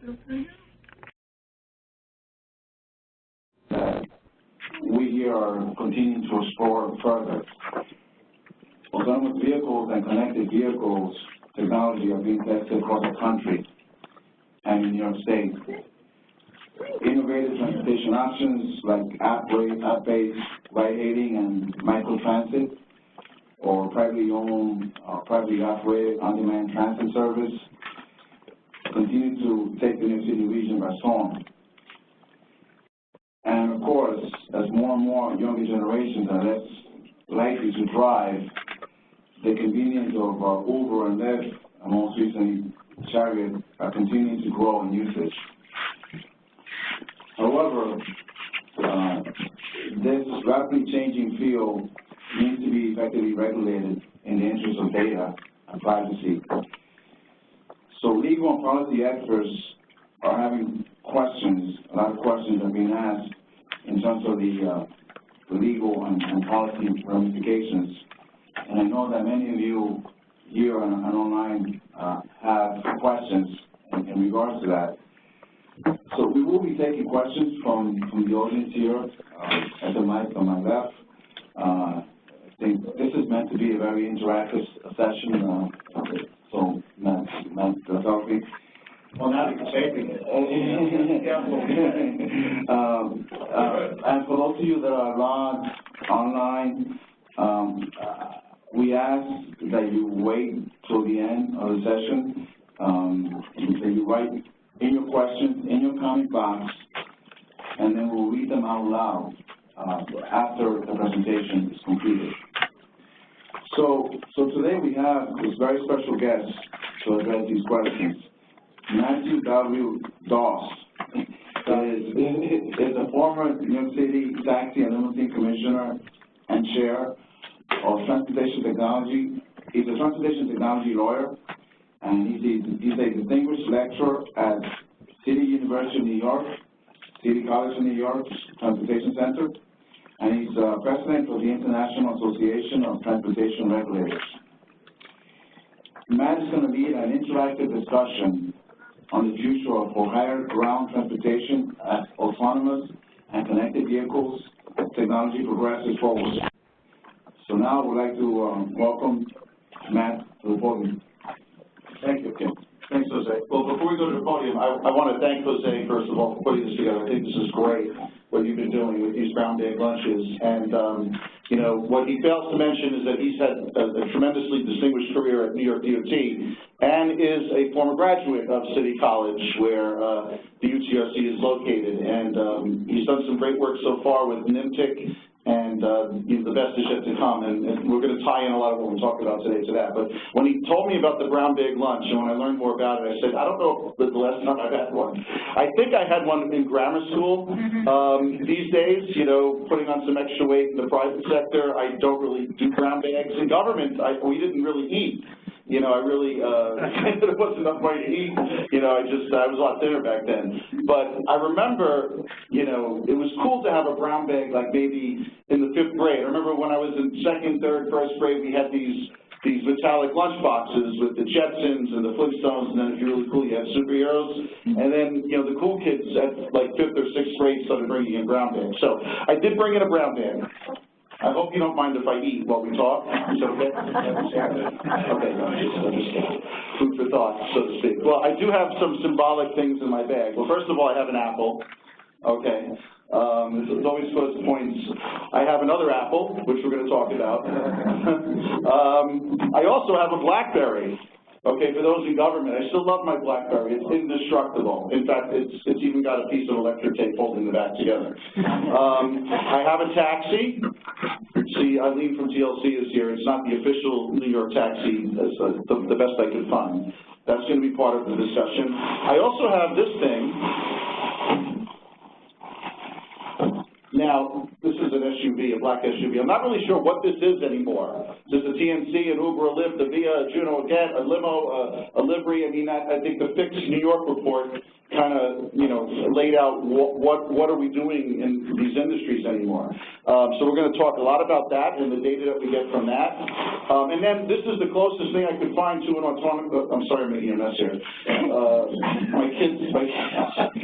that we here are continuing to explore further. Autonomous vehicles and connected vehicles technology are being tested across the country and in New York State. Innovative transportation options like app-based ride-hailing and microtransit, or privately owned, privately operated on-demand transit service continue to take the New York City region by storm. And of course, as more and more younger generations are less likely to drive, the convenience of Uber and Lyft, and most recently Chariot, are continuing to grow in usage. However, this rapidly changing field needs to be effectively regulated in the interest of data and privacy. So legal and policy experts are having questions, a lot of questions are being asked in terms of the legal and policy ramifications. And I know that many of you here and online have questions in regards to that. So we will be taking questions from the audience here at the mic on my left. I think this is meant to be a very interactive session. So, Matt, Delphi. Well, now you're saving it. And for those of you that are logged online, we ask that you wait till the end of the session, that you write in your questions in your comment box, and then we'll read them out loud after the presentation is completed. So today we have this very special guest to address these questions. Matthew W. Daus is a former New York City Taxi and Limousine Commissioner and Chair of Transportation Technology. He's a transportation technology lawyer, and he's a distinguished lecturer at City University of New York, City College of New York Transportation Center, and he's president of the International Association of Transportation Regulators. Matt is going to lead an interactive discussion on the future of for-hire ground transportation as autonomous and connected vehicles technology progresses forward. So now I would like to welcome Matt to the podium. Thank you, Kim. Thanks, Jose. Well, before we go to the podium, I want to thank Jose, first of all, for putting this together. I think this is great, what you've been doing with these brown bag lunches. And, you know, what he fails to mention is that he's had a tremendously distinguished career at New York DOT and is a former graduate of City College, where the UTRC is located. And he's done some great work so far with NYMTC, and you know, the best is yet to come, and we're going to tie in a lot of what we talked about today to that. But when he told me about the brown bag lunch, and when I learned more about it, I said, I don't know the last time I've had one. I think I had one in grammar school. These days, you know, putting on some extra weight in the private sector, I don't really do brown bags. In government, we didn't really eat. You know, I really, there wasn't enough money to eat. You know, I was a lot thinner back then. But I remember, you know, it was cool to have a brown bag, like maybe in the 5th grade. I remember when I was in 2nd, 3rd, 1st grade, we had these metallic lunch boxes with the Jetsons and the Flintstones, and then if you're really cool, you had superheroes. And then, you know, the cool kids at like 5th or 6th grade started bringing in brown bags. So I did bring in a brown bag. I hope you don't mind if I eat while we talk. Is that okay? Okay, no, just food for thought, so to speak. Well, I do have some symbolic things in my bag. Well, first of all, I have an apple. Okay. It's always supposed to points. I have another apple, which we're going to talk about. I also have a BlackBerry. Okay, for those in government, I still love my BlackBerry. It's indestructible. In fact, it's even got a piece of electric tape holding the back together. I have a taxi. See, Eileen from TLC is here. It's not the official New York taxi. That's the best I could find. That's going to be part of the discussion. I also have this thing. Now, this is an SUV, a black SUV. I'm not really sure what this is anymore. Is this a TNC, an Uber, a Lyft, a Via, a Juno, a Get, a limo, a Livery? I mean, I think the Fix New York report kind of, you know, laid out what are we doing in these industries anymore. So we're going to talk a lot about that and the data that we get from that. And then this is the closest thing I could find to an autonomous, I'm sorry I'm making a mess here. My kids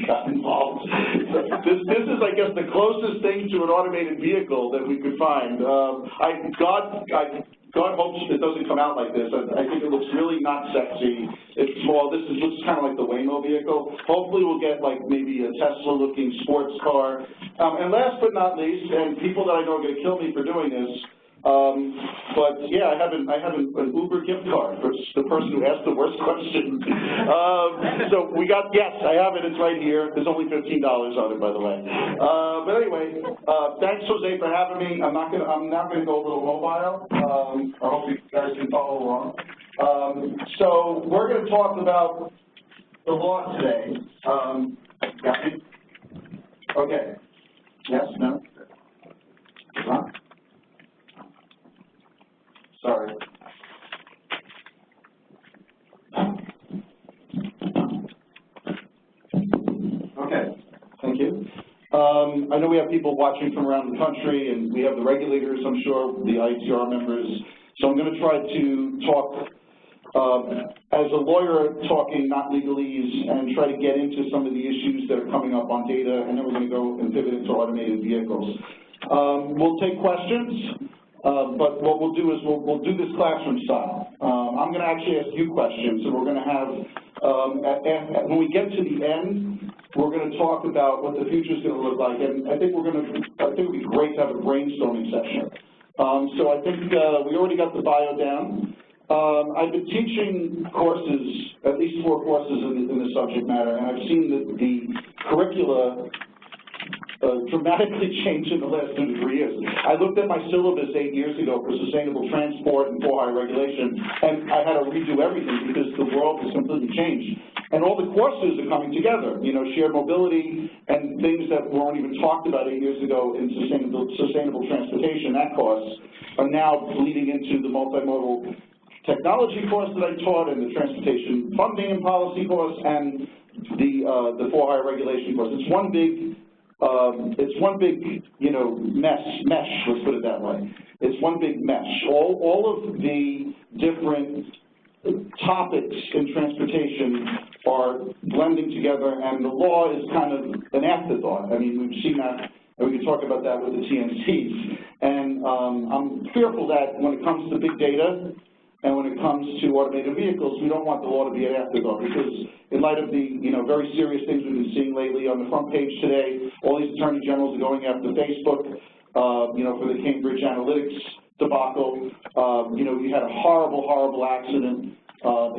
got involved. This is, I guess, the closest thing to an automated vehicle that we could find. God hopes it doesn't come out like this. I think it looks really not sexy. It's small. This looks kind of like the Waymo vehicle. Hopefully we'll get like maybe a Tesla-looking sports car. And last but not least, and people that I know are going to kill me for doing this, but yeah, I have an Uber gift card for the person who asked the worst question. So we got, yes, I have it. It's right here. There's only $15 on it, by the way. But anyway, thanks, Jose, for having me. I'm now going to go a little mobile. I hope you guys can follow along. So we're going to talk about the law today. Got me? Okay. Yes? No? Huh? Sorry. Okay, thank you. I know we have people watching from around the country, and we have the regulators, I'm sure, the ITR members. So I'm going to try to talk as a lawyer talking, not legalese, and try to get into some of the issues that are coming up on data, and then we're going to go and pivot into automated vehicles. We'll take questions. But what we'll do is we'll do this classroom style. I'm going to actually ask you questions, and we're going to have, when we get to the end, we're going to talk about what the future is going to look like. And I think it would be great to have a brainstorming session. So I think we already got the bio down. I've been teaching courses, at least 4 courses in the subject matter, and I've seen that the curricula dramatically changed in the last 2 to 3 years. I looked at my syllabus 8 years ago for sustainable transport and for-hire regulation, and I had to redo everything because the world has completely changed. And all the courses are coming together, you know, shared mobility and things that weren't even talked about 8 years ago in sustainable transportation, that course, are now bleeding into the multimodal technology course that I taught and the transportation funding and policy course and the for-hire regulation course. It's one big, you know, mesh, let's put it that way. It's one big mesh. All of the different topics in transportation are blending together, and the law is kind of an afterthought. I mean, we've seen that, and we can talk about that with the TNCs. And I'm fearful that when it comes to big data, and when it comes to automated vehicles, we don't want the law to be an afterthought, because in light of the, you know, very serious things we've been seeing lately on the front page today, all these attorney generals are going after Facebook, you know, for the Cambridge Analytics debacle. You know, we had a horrible, horrible accident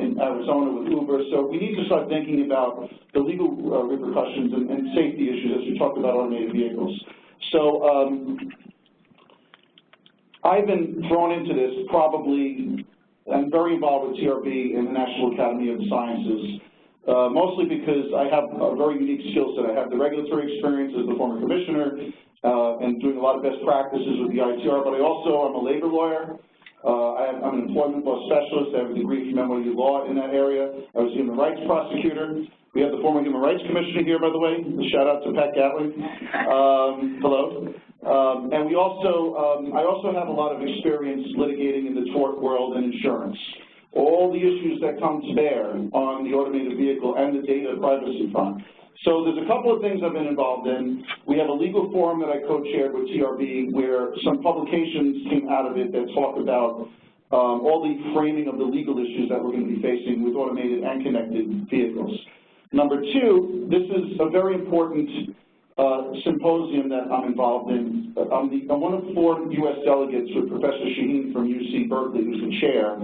in Arizona with Uber. So we need to start thinking about the legal repercussions and safety issues as we talk about automated vehicles. So I've been thrown into this probably. I'm very involved with TRB and the National Academy of Sciences, mostly because I have a very unique skill set. I have the regulatory experience as the former commissioner and doing a lot of best practices with the ITR, but I also am a labor lawyer. I'm an employment law specialist. I have a degree from NYU Law in that area. I was a human rights prosecutor. We have the former human rights commissioner here, by the way. Shout out to Pat Gatling. Hello. And we also, I also have a lot of experience litigating in the tort world and insurance. All the issues that come to bear on the automated vehicle and the data privacy front. So there's a couple of things I've been involved in. We have a legal forum that I co-chaired with TRB where some publications came out of it that talk about all the framing of the legal issues that we're going to be facing with automated and connected vehicles. Number 2, this is a very important symposium that I'm involved in. I'm one of 4 U.S. delegates with Professor Shaheen from UC Berkeley, who's the chair,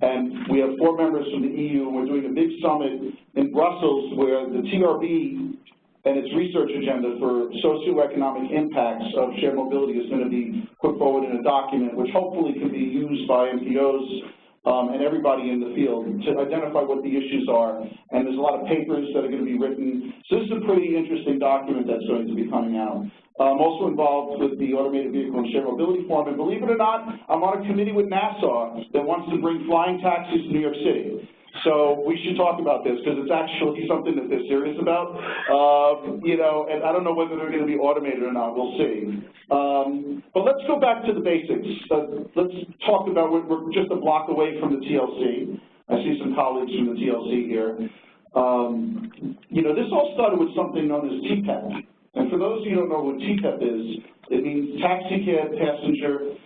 and we have 4 members from the EU, and we're doing a big summit in Brussels where the TRB and its research agenda for socioeconomic impacts of shared mobility is going to be put forward in a document which hopefully can be used by MPOs and everybody in the field to identify what the issues are. And there's a lot of papers that are going to be written. So this is a pretty interesting document that's going to be coming out. I'm also involved with the Automated Vehicle and Shared Mobility Forum. And believe it or not, I'm on a committee with NASA that wants to bring flying taxis to New York City. So we should talk about this because it's actually something that they're serious about. You know, and I don't know whether they're going to be automated or not. We'll see. But let's go back to the basics. Let's talk about, we're just a block away from the TLC. I see some colleagues from the TLC here. You know, this all started with something known as TPEP. And for those of you who don't know what TPEP is, it means Taxi Cab Passenger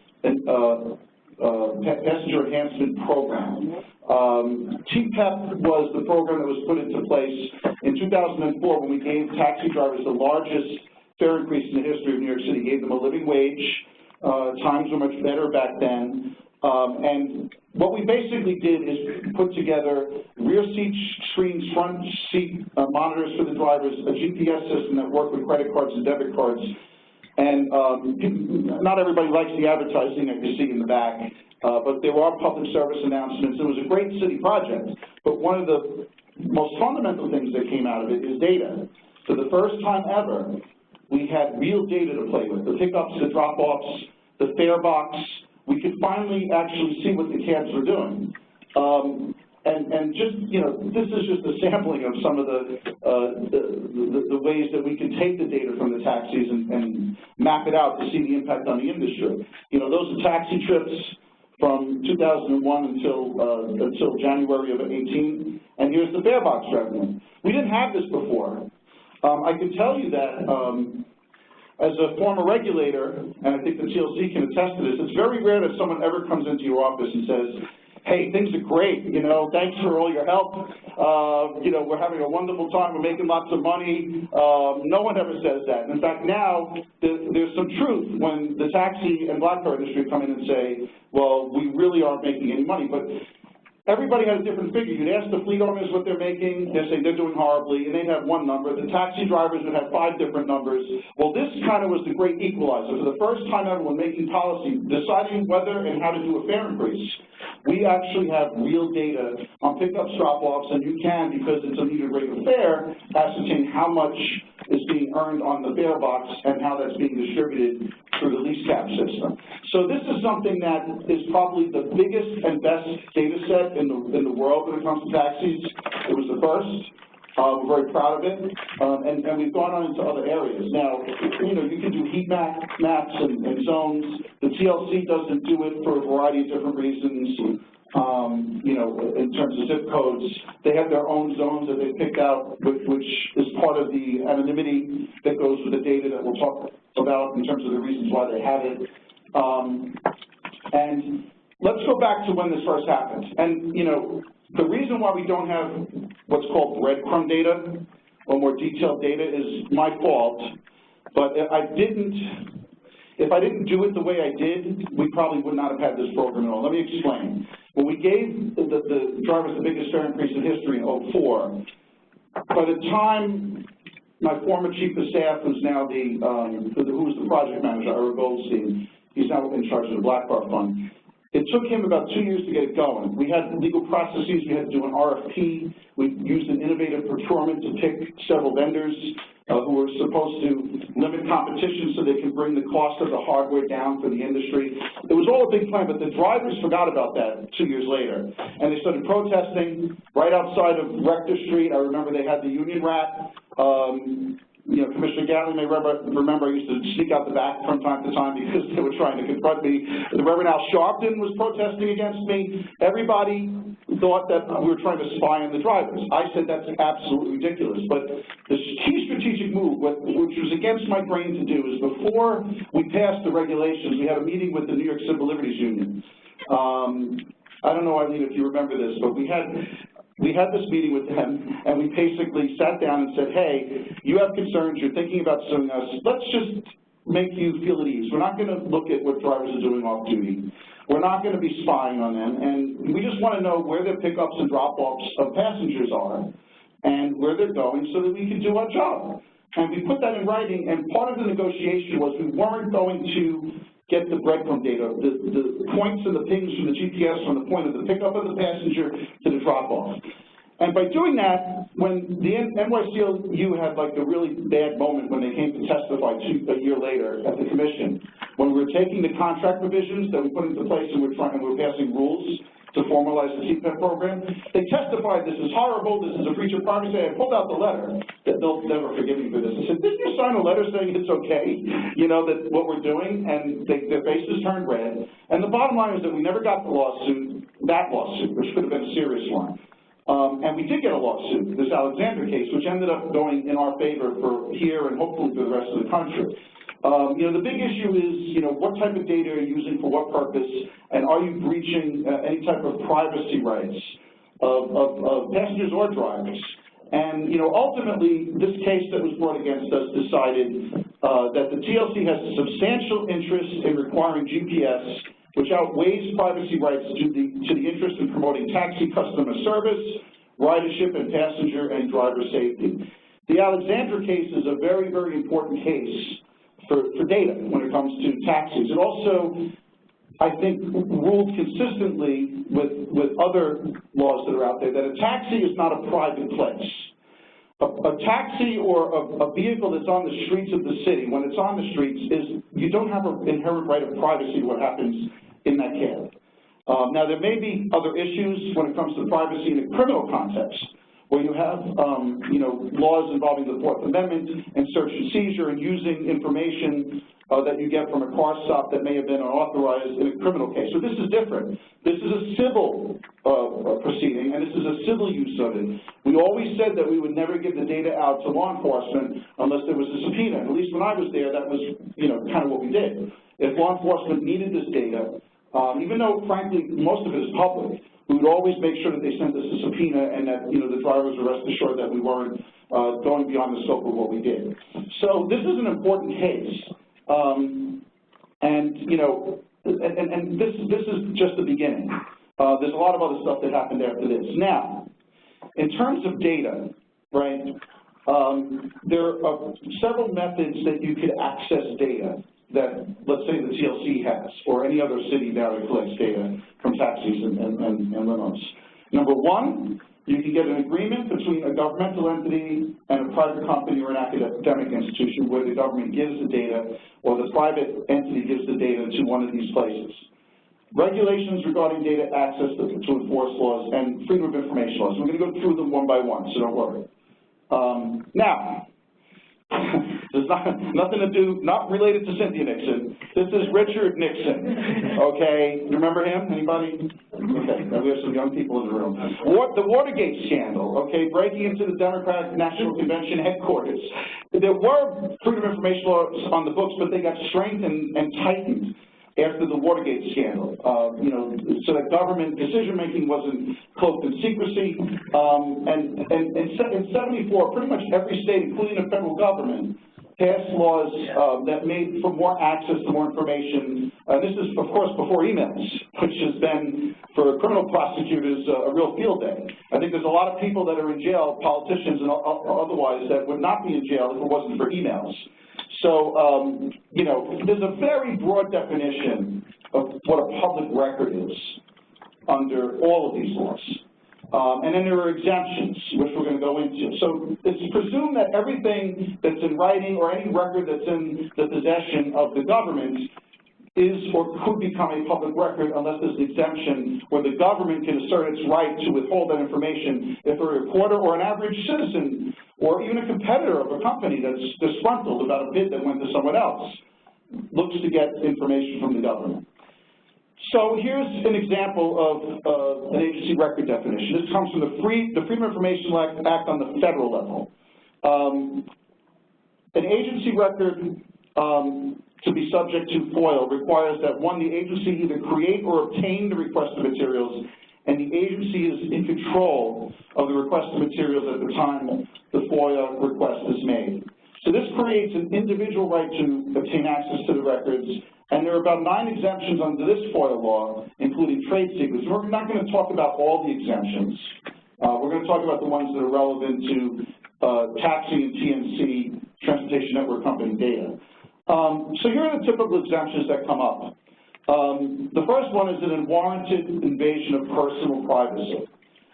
Passenger Enhancement Program. TPEP was the program that was put into place in 2004 when we gave taxi drivers the largest fare increase in the history of New York City, gave them a living wage. Times were much better back then. And what we basically did is put together rear seat screens, front seat monitors for the drivers, a GPS system that worked with credit cards and debit cards. And not everybody likes the advertising that you see in the back, but there are public service announcements. It was a great city project, but one of the most fundamental things that came out of it is data. For the first time ever, we had real data to play with, the pickups, the drop-offs, the fare box. We could finally actually see what the cabs were doing. And just, you know, this is just a sampling of some of the ways that we can take the data from the taxis and map it out to see the impact on the industry. You know, those are taxi trips from 2001 until January of 18, and here's the fare box revenue. We didn't have this before. I can tell you that as a former regulator, and I think the TLC can attest to this, it's very rare that someone ever comes into your office and says, hey, things are great, you know, thanks for all your help, you know, we're having a wonderful time, we're making lots of money. No one ever says that. In fact, now, there's some truth when the taxi and black car industry come in and say, well, we really aren't making any money. But everybody has a different figure. You'd ask the fleet owners what they're making, they're saying they're doing horribly, and they'd have one number. The taxi drivers would have 5 different numbers. Well, this kind of was the great equalizer. For the first time ever when making policy, deciding whether and how to do a fare increase, we actually have real data on pickups, drop-offs, and you can, because it's a metered rate of fare, ascertain how much is being earned on the fare box and how that's being distributed through the lease cap system. So this is something that is probably the biggest and best data set in the world when it comes to taxis. It was the first. We're very proud of it, and we've gone on into other areas. Now, you know, you can do heat maps and zones. The TLC doesn't do it for a variety of different reasons. You know, in terms of zip codes, they have their own zones that they picked out, which is part of the anonymity that goes with the data that we'll talk about in terms of the reasons why they have it. And let's go back to when this first happened. And, you know, the reason why we don't have what's called breadcrumb data or more detailed data is my fault, but if I didn't do it the way I did, we probably would not have had this program at all. Let me explain. When we gave the drivers the biggest fare increase in history in 2004, by the time my former chief of staff, who's now who was the project manager, Ira Goldstein, he's now in charge of the Black Car Fund. It took him about 2 years to get it going. We had legal processes. We had to do an RFP. We used an innovative procurement to pick several vendors who were supposed to limit competition so they can bring the cost of the hardware down for the industry. It was all a big plan, but the drivers forgot about that 2 years later. And they started protesting right outside of Rector Street. I remember they had the union rat. You know, Commissioner Gatlin may remember I used to sneak out the back from time to time because they were trying to confront me. The Reverend Al Sharpton was protesting against me. Everybody thought that we were trying to spy on the drivers. I said that's absolutely ridiculous. But the key strategic move, which was against my brain to do, is before we passed the regulations, we had a meeting with the New York Civil Liberties Union. I don't know, Eileen, if you remember this, but we had this meeting with them, and we basically sat down and said, hey, you have concerns, you're thinking about suing us, let's just make you feel at ease. We're not going to look at what drivers are doing off duty. We're not going to be spying on them, and we just want to know where their pickups and drop-offs of passengers are and where they're going so that we can do our job. And we put that in writing, and part of the negotiation was we weren't going to get the breadcrumb data, the points and the pings from the GPS from the point of the pickup of the passenger to the drop-off. And by doing that, when the NYCLU had like a really bad moment when they came to testify a year later at the commission, when we were taking the contract provisions that we put into place and we're passing rules, to formalize the CPEP program. They testified, this is horrible, this is a breach of privacy. I pulled out the letter, that they'll never forgive me for this. I said, didn't you sign a letter saying it's okay, you know, that what we're doing? And their faces turned red. And the bottom line is that we never got the lawsuit, that lawsuit, which could have been a serious one. And we did get a lawsuit, this Alexander case, which ended up going in our favor for here and hopefully for the rest of the country. You know, the big issue is, you know, what type of data are you using for what purpose, and are you breaching any type of privacy rights of passengers or drivers? And, you know, ultimately, this case that was brought against us decided that the TLC has a substantial interest in requiring GPS, which outweighs privacy rights to the interest in promoting taxi customer service, ridership, and passenger and driver safety. The Alexander case is a very, very important case for data when it comes to taxis. It also, I think, ruled consistently with other laws that are out there that a taxi is not a private place. A taxi or a vehicle that's on the streets of the city, when it's on the streets, you don't have an inherent right of privacy to what happens in that cab. Now, there may be other issues when it comes to privacy in a criminal context, where you have, you know, laws involving the Fourth Amendment and search and seizure and using information that you get from a car stop that may have been unauthorized in a criminal case. So this is different. This is a civil proceeding, and this is a civil use of it. We always said that we would never give the data out to law enforcement unless there was a subpoena. And at least when I was there, that was, you know, kind of what we did. If law enforcement needed this data, even though, frankly, most of it is public, we would always make sure that they sent us a subpoena and that, you know, the drivers were rest assured that we weren't going beyond the scope of what we did. So this is an important case. And, you know, and this is just the beginning. There's a lot of other stuff that happened after this. Now, in terms of data, right, there are several methods that you could access data that, let's say, the TLC has, or any other city now that collects data from taxis and limos. Number one, you can get an agreement between a governmental entity and a private company or an academic institution where the government gives the data or the private entity gives the data to one of these places. Regulations regarding data access to enforce laws and freedom of information laws. We're going to go through them one by one, so don't worry. Now, there's nothing to do, not related to Cynthia Nixon. This is Richard Nixon, okay? You remember him? Anybody? Okay, we have some young people in the room. The Watergate scandal, okay, breaking into the Democratic National Convention headquarters. There were freedom of information laws on the books, but they got strengthened and tightened after the Watergate scandal, you know, so that government decision-making wasn't cloaked in secrecy. And in 74, pretty much every state, including the federal government, passed laws that made for more access to more information. This is, of course, before emails, which has been, for criminal prosecutors, a real field day. I think there's a lot of people that are in jail, politicians and otherwise, that would not be in jail if it wasn't for emails. So, you know, there's a very broad definition of what a public record is under all of these laws. And then there are exemptions, which we're going to go into. So it's presumed that everything that's in writing or any record that's in the possession of the government is or could become a public record unless there's an exemption where the government can assert its right to withhold that information if a reporter or an average citizen or even a competitor of a company that's disgruntled about a bid that went to someone else looks to get information from the government. So here's an example of an agency record definition. This comes from the Freedom of Information Act on the federal level. An agency record to be subject to FOIL requires that, one, the agency either create or obtain the requested materials, and the agency is in control of the requested materials at the time the FOIA request is made. So this creates an individual right to obtain access to the records, and there are about 9 exemptions under this FOIA law, including trade secrets. We're not going to talk about all the exemptions. We're going to talk about the ones that are relevant to taxi and TNC, Transportation Network Company data. So here are the typical exemptions that come up. The first one is an unwarranted invasion of personal privacy.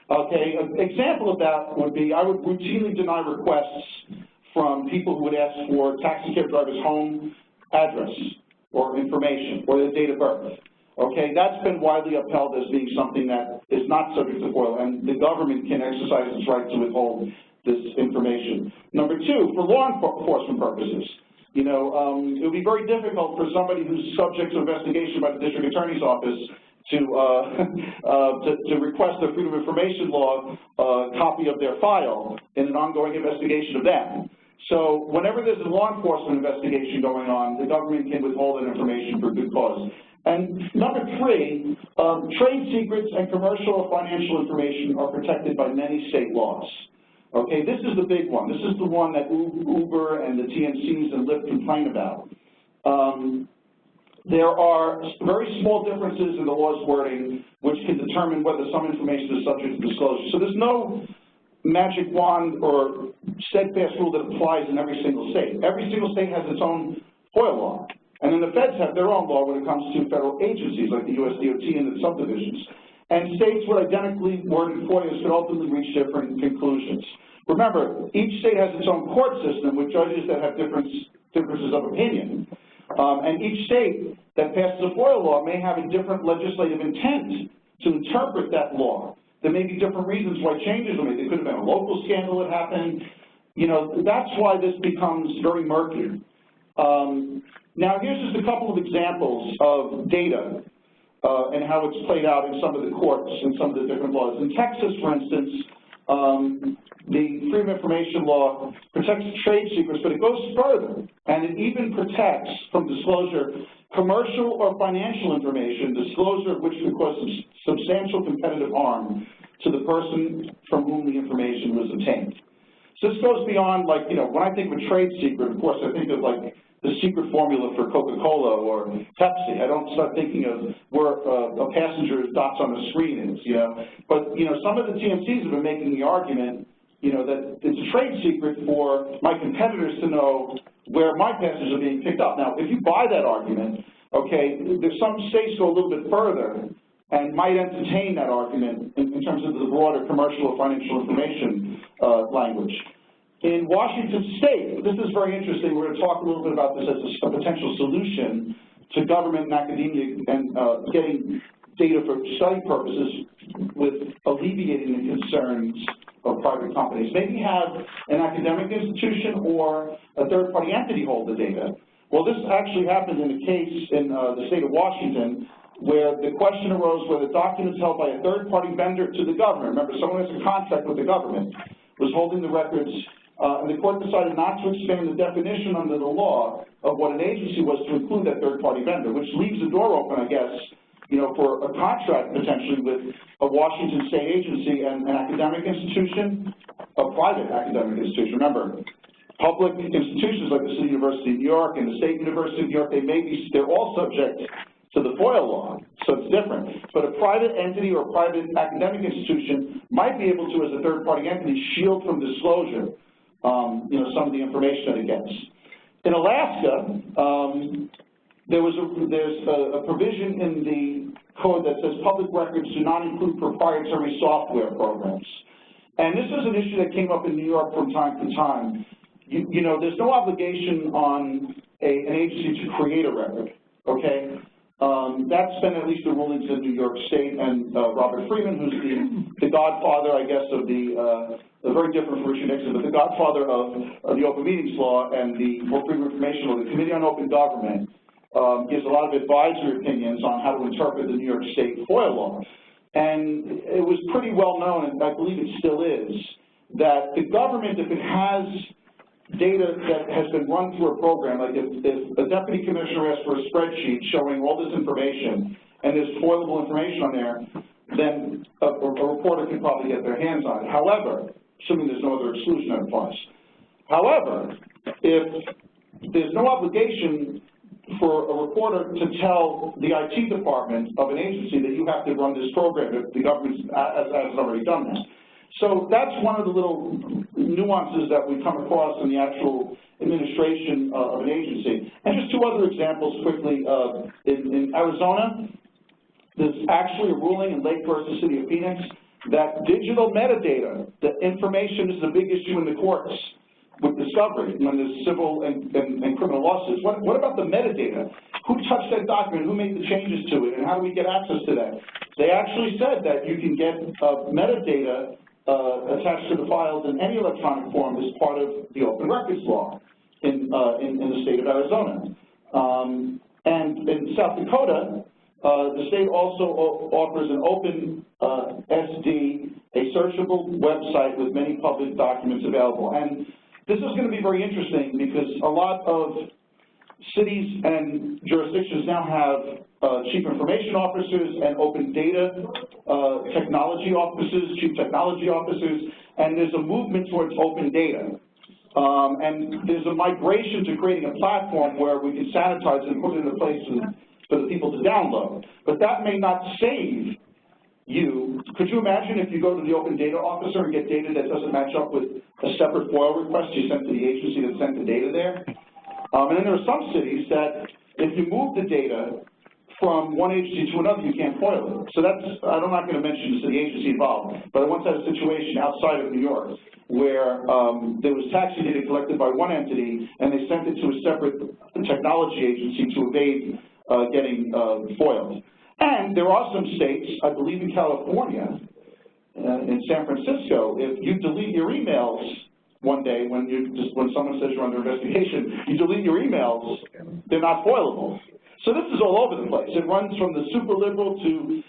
Okay, an example of that would be I would routinely deny requests from people who would ask for taxi cab drivers' home address or information or their date of birth. Okay, that's been widely upheld as being something that is not subject to FOIL, and the government can exercise its right to withhold this information. Number two, for law enforcement purposes, you know, it would be very difficult for somebody who's subject to investigation by the district attorney's office to request a Freedom of Information Law copy of their file in an ongoing investigation of them. So whenever there's a law enforcement investigation going on, the government can withhold that information for good cause. And number three, trade secrets and commercial or financial information are protected by many state laws. Okay, this is the big one. This is the one that Uber and the TMCs and Lyft complain about. There are very small differences in the law's wording which can determine whether some information is subject to disclosure. So there's no magic wand or steadfast rule that applies in every single state. Every single state has its own FOIA law. And then the feds have their own law when it comes to federal agencies like the USDOT and its subdivisions. And states with identically worded FOIAs could ultimately reach different conclusions. Remember, each state has its own court system with judges that have differences of opinion. And each state that passes a FOIA law may have a different legislative intent to interpret that law. There may be different reasons why changes were made. There could have been a local scandal that happened. You know, that's why this becomes very murky. Now, here's just a couple of examples of data and how it's played out in some of the courts and some of the different laws. In Texas, for instance, the Freedom of Information Law protects trade secrets, but it goes further, and it even protects from disclosure commercial or financial information, disclosure of which could cause substantial competitive harm to the person from whom the information was obtained. So this goes beyond, like, you know, when I think of a trade secret, of course, I think of, like, the secret formula for Coca-Cola or Pepsi. I don't start thinking of where a passenger's dots on the screen is, you know. But, you know, some of the TMCs have been making the argument, you know, that it's a trade secret for my competitors to know where my passengers are being picked up. Now, if you buy that argument, okay, there's some states go a little bit further and might entertain that argument in terms of the broader commercial or financial information language. In Washington State, this is very interesting. We're going to talk a little bit about this as a potential solution to government and academia and getting data for study purposes with alleviating the concerns of private companies. Maybe have an academic institution or a third-party entity hold the data. Well, this actually happened in a case in the state of Washington where the question arose whether documents held by a third-party vendor to the government, remember, someone has a contract with the government, was holding the records, and the court decided not to expand the definition under the law of what an agency was to include that third-party vendor, which leaves the door open, I guess, you know, for a contract potentially with a Washington State agency and an academic institution, a private academic institution. Remember, public institutions like the City University of New York and the State University of New York, they're all subject to the FOIA law, so it's different. But a private entity or a private academic institution might be able to, as a third-party entity, shield from disclosure you know, some of the information that it gets. In Alaska, there's a provision in the code that says public records do not include proprietary software programs. And this is an issue that came up in New York from time to time. You know, there's no obligation on an agency to create a record, okay? That's been at least the rulings in New York State, and Robert Freeman, who's the godfather, I guess, of very different from Richard Nixon, but the godfather of the Open Meetings Law and the Freedom of Information Law, the Committee on Open Government, gives a lot of advisory opinions on how to interpret the New York State FOIA law. And it was pretty well known, and I believe it still is, that the government, if it has data that has been run through a program, like if a deputy commissioner asks for a spreadsheet showing all this information and there's FOILable information on there, then a reporter can probably get their hands on it. However, assuming there's no other exclusion that applies. However, if there's no obligation for a reporter to tell the IT department of an agency that you have to run this program if the government has already done that. So that's one of the little nuances that we come across in the actual administration of an agency. And just two other examples quickly. In Arizona, there's actually a ruling in Lake versus City of Phoenix that digital metadata, the information is a big issue in the courts. with discovery when there's civil and criminal lawsuits. What about the metadata? Who touched that document? Who made the changes to it? And how do we get access to that? They actually said that you can get metadata attached to the files in any electronic form as part of the open records law in the state of Arizona. And in South Dakota, the state also offers an open SD, a searchable website with many public documents available. And this is going to be very interesting because a lot of cities and jurisdictions now have chief information officers and open data technology officers, chief technology officers, and there's a movement towards open data. And there's a migration to creating a platform where we can sanitize it and put it in a place for the people to download. But that may not save you. Could you imagine if you go to the open data officer and get data that doesn't match up with a separate FOIL request you sent to the agency that sent the data there? And then there are some cities that if you move the data from one agency to another, you can't FOIL it. So that's, I'm not going to mention the agency involved, but I once had a situation outside of New York where there was taxi data collected by one entity and they sent it to a separate technology agency to evade getting FOILed. And there are some states, I believe in California, in San Francisco, if you delete your emails one day when someone says you're under investigation, you delete your emails, they're not FOILable. So this is all over the place. It runs from the super liberal to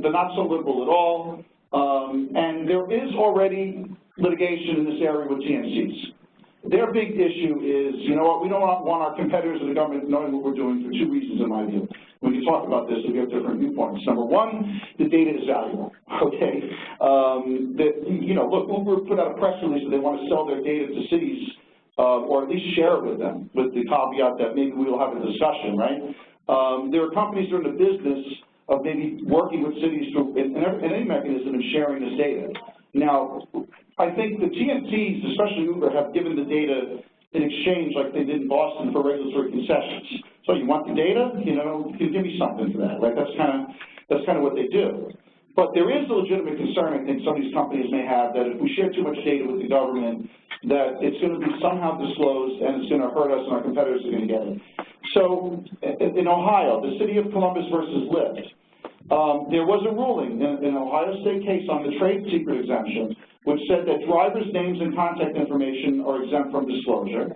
the not so liberal at all. And there is already litigation in this area with TNCs. Their big issue is, you know what, we don't want our competitors in the government knowing what we're doing for two reasons, in my view. We can talk about this if we have different viewpoints. Number one, the data is valuable, okay? Look, Uber put out a press release that they want to sell their data to cities or at least share it with them, with the caveat that maybe we will have a discussion, right? There are companies that are in the business of maybe working with cities through any mechanism in sharing this data. Now, I think the TNCs, especially Uber, have given the data in exchange like they did in Boston for regulatory concessions. So you want the data, you give me something for that, right? That's kind of what they do. But there is a legitimate concern, I think, some of these companies may have that if we share too much data with the government, that it's going to be somehow disclosed and it's going to hurt us and our competitors are going to get it. So in Ohio, the city of Columbus versus Lyft, there was a ruling in an Ohio State case on the trade secret exemption, which said that drivers' names and contact information are exempt from disclosure.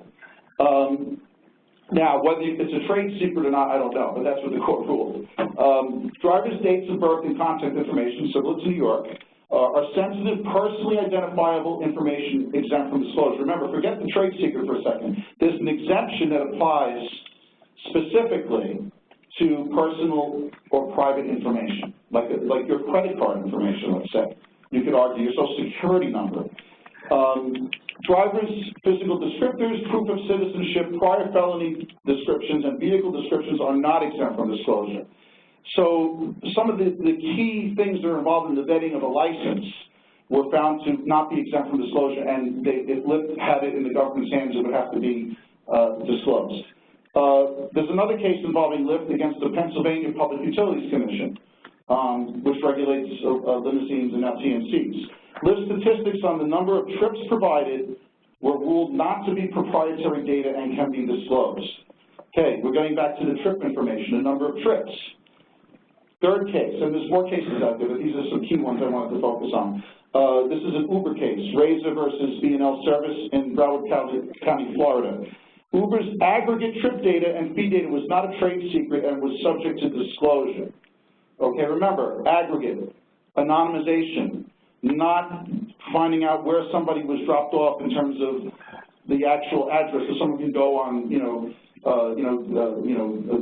Now, whether it's a trade secret or not, I don't know, but that's what the court ruled. Drivers' dates of birth and contact information, similar to New York, are sensitive, personally identifiable information exempt from disclosure. Remember, forget the trade secret for a second. There's an exemption that applies specifically to personal or private information, like your credit card information, let's say. You could argue your social security number. Drivers' physical descriptors, proof of citizenship, prior felony descriptions, and vehicle descriptions are not exempt from disclosure. So some of the key things that are involved in the vetting of a license were found to not be exempt from disclosure, and if Lyft had it in the government's hands, it would have to be disclosed. There's another case involving Lyft against the Pennsylvania Public Utilities Commission, which regulates limousines and now TNCs. Lyft statistics on the number of trips provided were ruled not to be proprietary data and can be disclosed. Okay, we're getting back to the trip information, the number of trips. Third case, and there's more cases out there, but these are some key ones I wanted to focus on. This is an Uber case, Razor versus B&L Service in Broward County, Florida. Uber's aggregate trip data and fee data was not a trade secret and was subject to disclosure. Okay, remember, aggregate, anonymization, not finding out where somebody was dropped off in terms of the actual address, so someone can go on,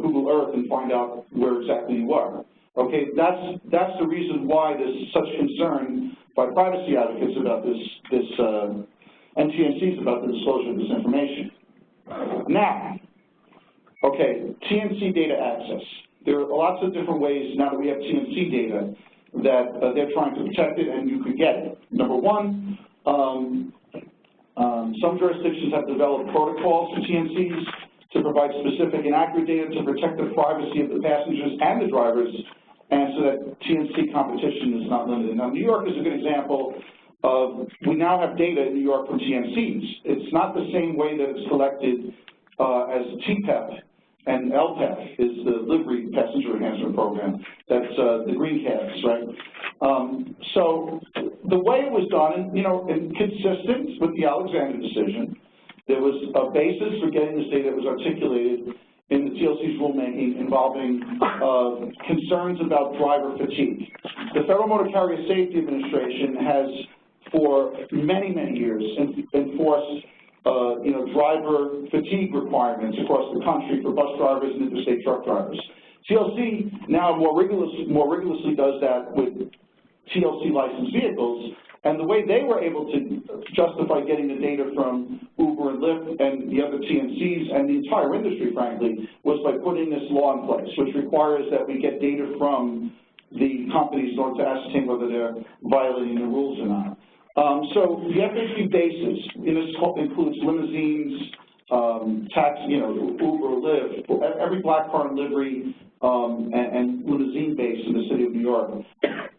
Google Earth and find out where exactly you are. Okay, that's the reason why there's such concern by privacy advocates about this NTNCs about the disclosure of this information. Now, okay, TNC data access. There are lots of different ways now that we have TNC data that they're trying to protect it and you could get it. Number one, some jurisdictions have developed protocols for TNCs to provide specific and accurate data to protect the privacy of the passengers and the drivers, and so that TNC competition is not limited. Now, New York is a good example. we now have data in New York from TNCs. It's not the same way that it's collected as TPEP and LPEP is the Livery Passenger Enhancement Program. That's the green cabs, right? So the way it was done, and, you know, and consistent with the Alexander decision, there was a basis for getting this data that was articulated in the TLC's rulemaking involving concerns about driver fatigue. The Federal Motor Carrier Safety Administration has, for many, many years, enforced you know, driver fatigue requirements across the country for bus drivers and interstate truck drivers. TLC now more rigorously does that with TLC licensed vehicles, and the way they were able to justify getting the data from Uber and Lyft and the other TNCs and the entire industry, frankly, was by putting this law in place, which requires that we get data from the companies in order to ascertain whether they're violating the rules or not. So the FHB basis, and this includes limousines, taxi, you know, Uber, Lyft, every black car and livery and limousine base in the city of New York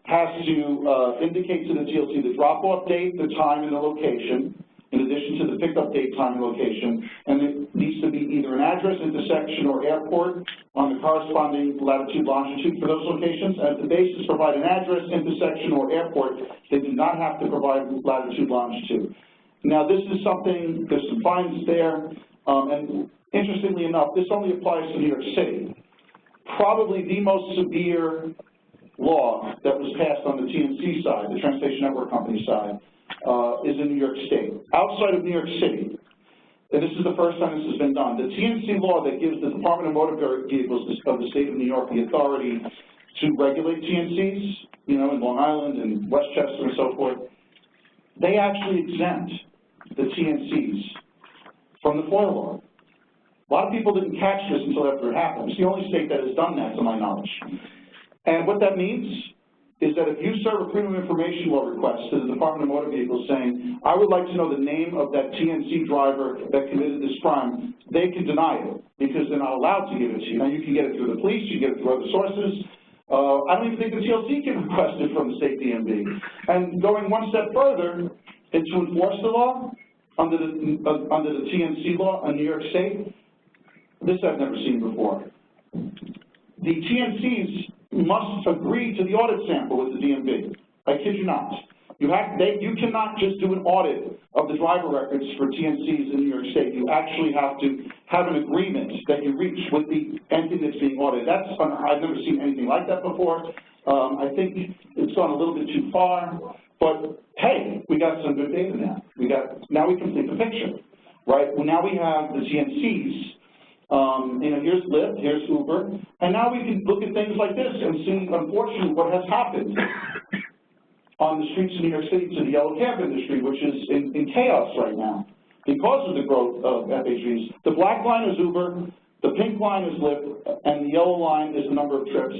has to indicate to the TLC the drop-off date, the time, and the location, in addition to the pickup date, time, and location, and it needs to be either an address, intersection, or airport on the corresponding latitude, longitude for those locations. And if the bases provide an address, intersection, or airport, they do not have to provide latitude, longitude. Now, this is something, there's some fines there, and interestingly enough, this only applies to New York City. Probably the most severe law that was passed on the TNC side, the Transportation Network Company side, is in New York State. Outside of New York City, and this is the first time this has been done, the TNC law that gives the Department of Motor Vehicles of the state of New York the authority to regulate TNCs, you know, in Long Island and Westchester and so forth, they actually exempt the TNCs from the FOIL law. A lot of people didn't catch this until after it happened. It's the only state that has done that, to my knowledge. And what that means is that if you serve a Freedom of Information Law request to the Department of Motor Vehicles saying, I would like to know the name of that TNC driver that committed this crime, they can deny it because they're not allowed to give it to you. Now, you can get it through the police, you can get it through other sources. I don't even think the TLC can request it from the state DMV. And going one step further, and to enforce the law under the TNC law in New York State, this I've never seen before. The TNCs must agree to the audit sample with the DMV. I kid you not. You cannot just do an audit of the driver records for TNCs in New York State. You actually have to have an agreement that you reach with the entity that's being audited. I've never seen anything like that before. I think it's gone a little bit too far, but hey, we got some good data now. Now we complete the picture, right? Well, now we have the TNCs. You know, here's Lyft, here's Uber, and now we can look at things like this and see, unfortunately, what has happened on the streets of New York City to the yellow cab industry, which is in chaos right now because of the growth of FHVs. The black line is Uber, the pink line is Lyft, and the yellow line is the number of trips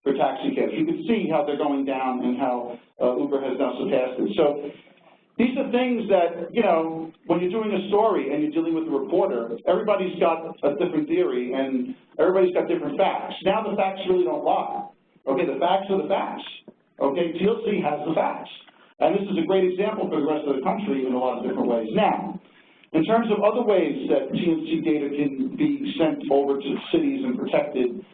for taxi cabs. You can see how they're going down and how Uber has now surpassed it. So these are things that, you know, when you're doing a story and you're dealing with a reporter, everybody's got a different theory and everybody's got different facts. Now the facts really don't lie. Okay, the facts are the facts. Okay, TLC has the facts. And this is a great example for the rest of the country in a lot of different ways. Now, in terms of other ways that TNC data can be sent over to cities and protected,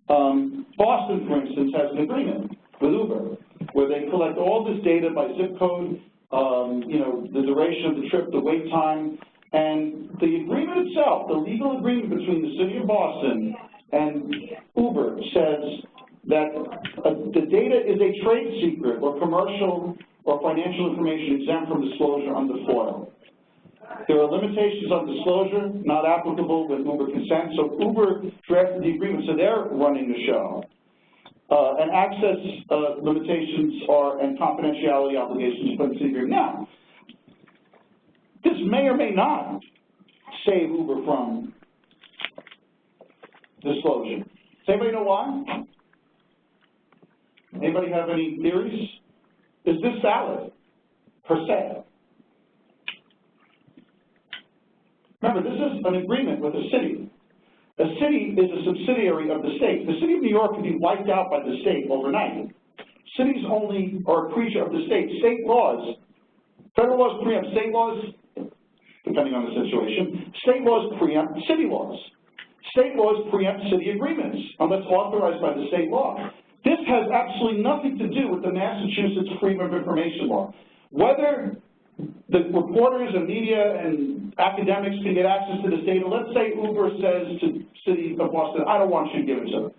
Boston, for instance, has an agreement with Uber where they collect all this data by zip code, you know, the duration of the trip, the wait time, and the agreement itself, the legal agreement between the city of Boston and Uber says that the data is a trade secret or commercial or financial information exempt from disclosure under FOIL. There are limitations on disclosure not applicable with Uber consent, so Uber drafted the agreement, so they're running the show. And access limitations and confidentiality obligations put into the agreement. Now, this may or may not save Uber from disclosure. Does anybody know why? Anybody have any theories? Is this valid, per se? Remember, this is an agreement with a city. A city is a subsidiary of the state. The city of New York can be wiped out by the state overnight. Cities only are a creature of the state. State laws Federal laws preempt state laws, depending on the situation. State laws preempt city laws. State laws preempt city agreements, unless authorized by the state law. This has absolutely nothing to do with the Massachusetts Freedom of Information Law. Whether the reporters and media and academics can get access to this data, let's say Uber says to the city of Boston, I don't want you to give it to them.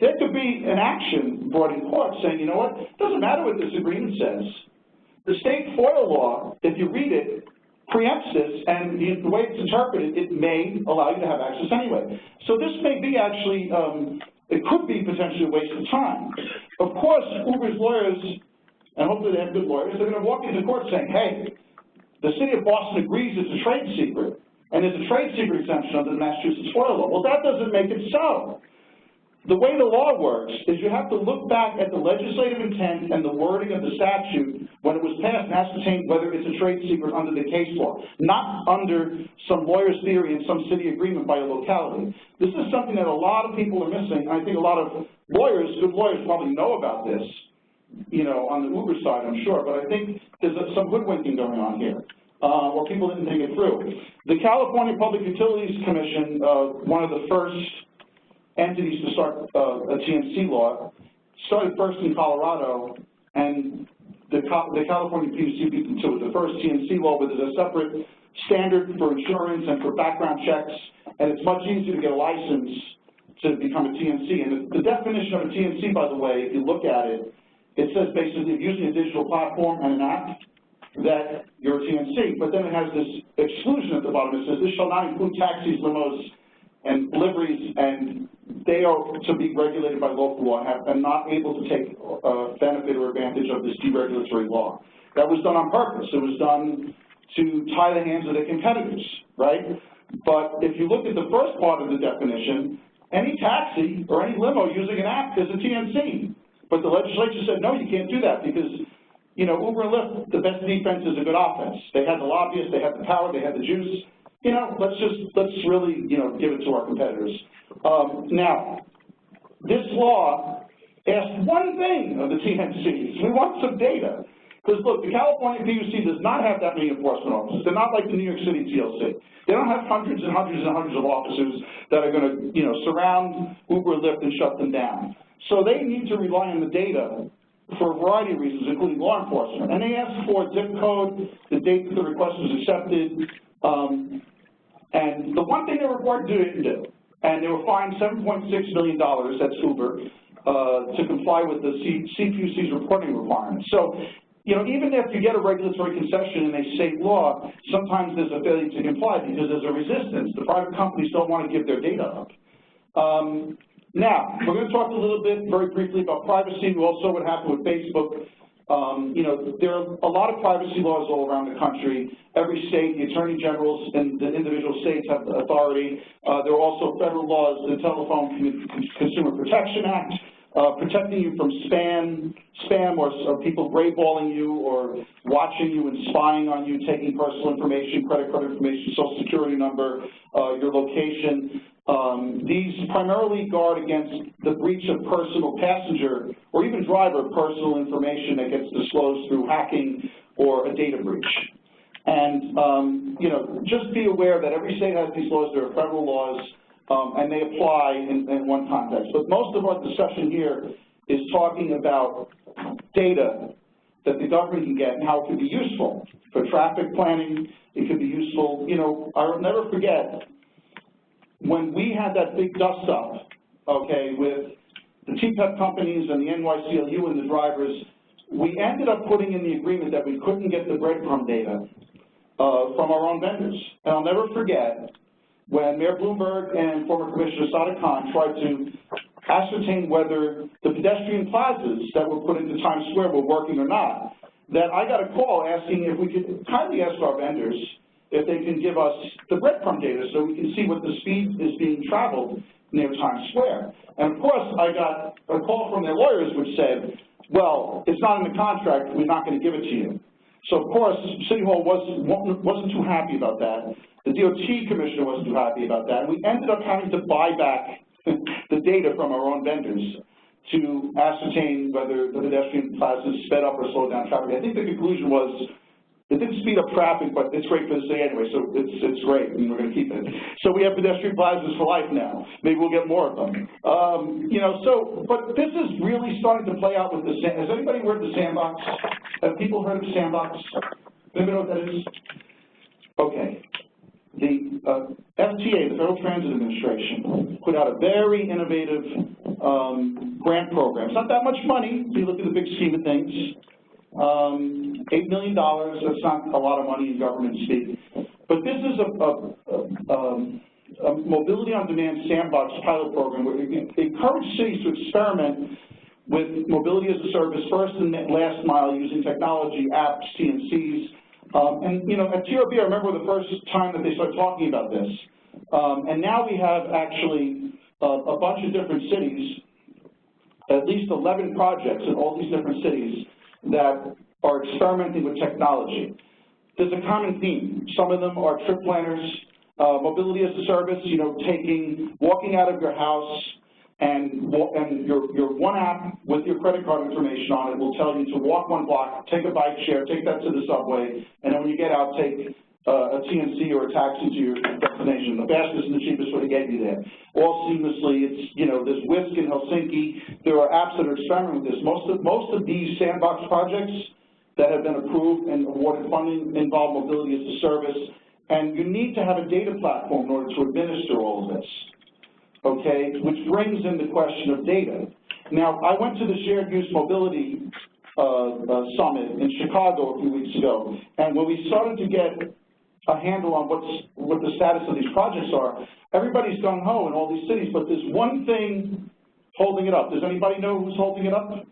There could be an action brought in court saying, you know what, it doesn't matter what this agreement says. The state FOIL law, if you read it, preempts this, and the way it's interpreted, it may allow you to have access anyway. So this may be actually, it could be potentially a waste of time. Of course, Uber's lawyers, and hopefully they have good lawyers, they're going to walk into court saying, hey, the city of Boston agrees it's a trade secret, and there's a trade secret exemption under the Massachusetts FOIL law. Well, that doesn't make it so. The way the law works is you have to look back at the legislative intent and the wording of the statute when it was passed and ascertain whether it's a trade secret under the case law, not under some lawyer's theory and some city agreement by a locality. This is something that a lot of people are missing. I think a lot of lawyers, good lawyers, probably know about this, you know, on the Uber side, I'm sure, but I think there's some hoodwinking going on here, or people didn't think it through. The California Public Utilities Commission, one of the first entities to start a TNC law, started first in Colorado, and the California PUC beat them to it. The first TNC law where there's a separate standard for insurance and for background checks, and it's much easier to get a license to become a TNC. And the definition of a TNC, by the way, if you look at it, it says basically using a digital platform and an app that you're a TNC. But then it has this exclusion at the bottom. It says this shall not include taxis, limos, and liveries, and they are to be regulated by local law and not able to take benefit or advantage of this deregulatory law. That was done on purpose. It was done to tie the hands of their competitors, right? But if you look at the first part of the definition, any taxi or any limo using an app is a TNC. But the legislature said, no, you can't do that because, you know, Uber and Lyft, the best defense is a good offense. They had the lobbyists, they had the power, they had the juice. You know, let's really, you know, give it to our competitors. Now, this law asks one thing of the TNCs. We want some data. Because, look, the California PUC does not have that many enforcement officers. They're not like the New York City TLC. They don't have hundreds and hundreds and hundreds of officers that are going to, you know, surround Uber, Lyft, and shut them down. So they need to rely on the data for a variety of reasons, including law enforcement. And they ask for a zip code, the date that the request was accepted, and the one thing they were required to do, they didn't do. And they were fined $7.6 million, that's Uber, to comply with the CPUC's reporting requirements. So, you know, even if you get a regulatory concession in a state law, sometimes there's a failure to comply because there's a resistance. The private companies don't want to give their data up. Now, we're going to talk a little bit, very briefly, about privacy. Also what happened with Facebook. You know, there are a lot of privacy laws all around the country. Every state, the attorney generals and the individual states have authority. There are also federal laws, the Telephone Consumer Protection Act, protecting you from spam or people grayballing you or watching you and spying on you, taking personal information, credit card information, social security number, your location. These primarily guard against the breach of personal passenger or even driver personal information that gets disclosed through hacking or a data breach. And, you know, just be aware that every state has these laws. There are federal laws, and they apply in one context. But most of our discussion here is talking about data that the government can get and how it can be useful for traffic planning. It could be useful, you know, I'll never forget when we had that big dust-up, okay, with the TPEP companies and the NYCLU and the drivers, we ended up putting in the agreement that we couldn't get the breadcrumb data from our own vendors. And I'll never forget when Mayor Bloomberg and former Commissioner Sadiq Khan tried to ascertain whether the pedestrian plazas that were put into Times Square were working or not, that I got a call asking if we could kindly ask our vendors if they can give us the breadcrumb data so we can see what the speed is being traveled near Times Square. And of course, I got a call from their lawyers which said, well, it's not in the contract, we're not going to give it to you. So of course, City Hall wasn't too happy about that. The DOT commissioner wasn't too happy about that. And we ended up having to buy back the data from our own vendors to ascertain whether the pedestrian plazas sped up or slowed down traffic. I think the conclusion was It didn't speed up traffic, but it's great for the city anyway, so it's great, and we're going to keep it. So we have pedestrian plazas for life now. Maybe we'll get more of them. You know, but this is really starting to play out with the has anybody heard of the SANDBOX? Have people heard of SANDBOX? Anybody know what that is? Okay. The FTA, the Federal Transit Administration, put out a very innovative grant program. It's not that much money if you look at the big scheme of things. $8 million, that's not a lot of money in government speak. But this is a mobility on demand sandbox pilot program where we encourage cities to experiment with mobility as a service, first and last mile, using technology, apps, TNCs. And you know, at TRB, I remember the first time that they started talking about this. And now we have actually a bunch of different cities, at least 11 projects in all these different cities that are experimenting with technology. There's a common theme. Some of them are trip planners, mobility as a service, you know, walking out of your house, and your one app with your credit card information on it will tell you to walk 1 block, take a bike share, take that to the subway, and then when you get out, take a TNC or a taxi to your destination. The fastest and the cheapest way to get you there. All seamlessly. It's, you know, there's Whisk in Helsinki. There are apps that are experimenting with this. Most of these sandbox projects that have been approved and awarded funding involve mobility as a service, and you need to have a data platform in order to administer all of this. Okay, which brings in the question of data. Now, I went to the Shared Use Mobility Summit in Chicago a few weeks ago, and when we started to get a handle on what the status of these projects are, everybody's gung-ho in all these cities, but there's one thing holding it up. Does anybody know who's holding it up?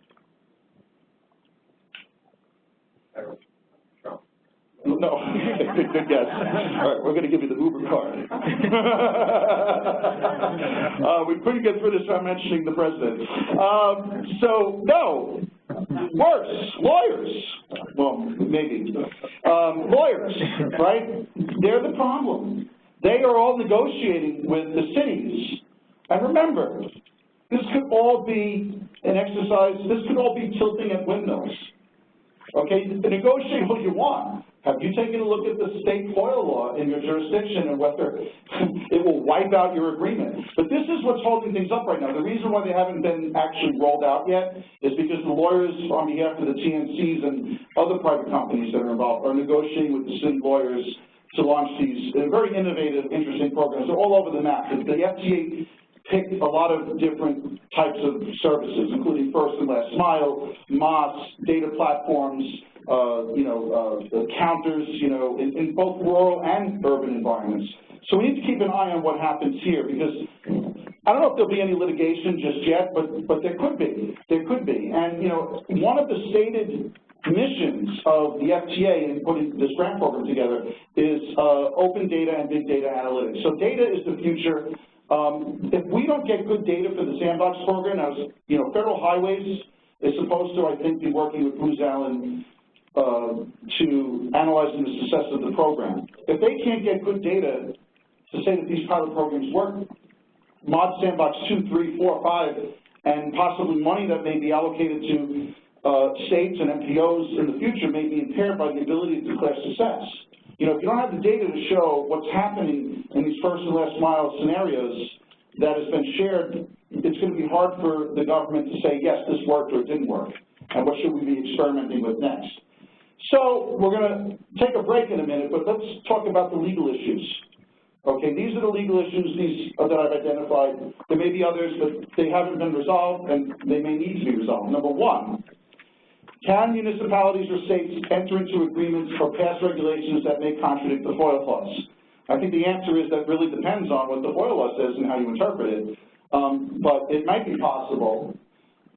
No, good guess. All right, we're going to give you the Uber card. We couldn't get through this without mentioning the president. So, no, worse, lawyers. Well, maybe. Lawyers, right? They're the problem. They are all negotiating with the cities. And remember, this could all be an exercise, this could all be tilting at windmills. Okay, negotiate what you want. Have you taken a look at the state FOIL law in your jurisdiction and whether it will wipe out your agreement? But this is what's holding things up right now. The reason why they haven't been actually rolled out yet is because the lawyers on behalf of the TNCs and other private companies that are involved are negotiating with the city lawyers to launch these very innovative, interesting programs. They're all over the map. The FTA picked a lot of different types of services, including first and last mile, MOS, data platforms, counters, in both rural and urban environments. So we need to keep an eye on what happens here, because I don't know if there'll be any litigation just yet, but there could be. There could be. And, one of the stated missions of the FTA in putting this grant program together is open data and big data analytics. So data is the future. If we don't get good data for the Sandbox program, as Federal Highways is supposed to, I think, be working with Booz Allen to analyzing the success of the program. If they can't get good data to say that these pilot programs work, Mod Sandbox 2, 3, 4, 5, and possibly money that may be allocated to states and MPOs in the future may be impaired by the ability to declare success. If you don't have the data to show what's happening in these first and last mile scenarios that has been shared, it's going to be hard for the government to say, yes, this worked or it didn't work, and what should we be experimenting with next. So we're going to take a break in a minute, but let's talk about the legal issues. Okay, these are the legal issues that I've identified. There may be others, but they haven't been resolved, and they may need to be resolved. Number one, can municipalities or states enter into agreements or pass regulations that may contradict the FOIL clause? I think the answer is that really depends on what the FOIL law says and how you interpret it. But it might be possible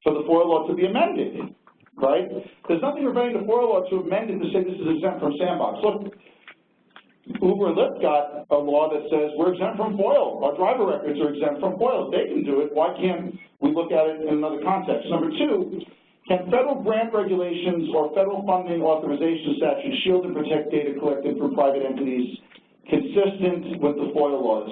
for the FOIL law to be amended, right? There's nothing preventing the FOIL law to amend it to say this is exempt from Sandbox. Look, Uber and Lyft got a law that says we're exempt from FOIL. Our driver records are exempt from FOIL. If they can do it, why can't we look at it in another context? Number two, can federal grant regulations or federal funding authorization statutes shield and protect data collected from private entities consistent with the FOIL laws?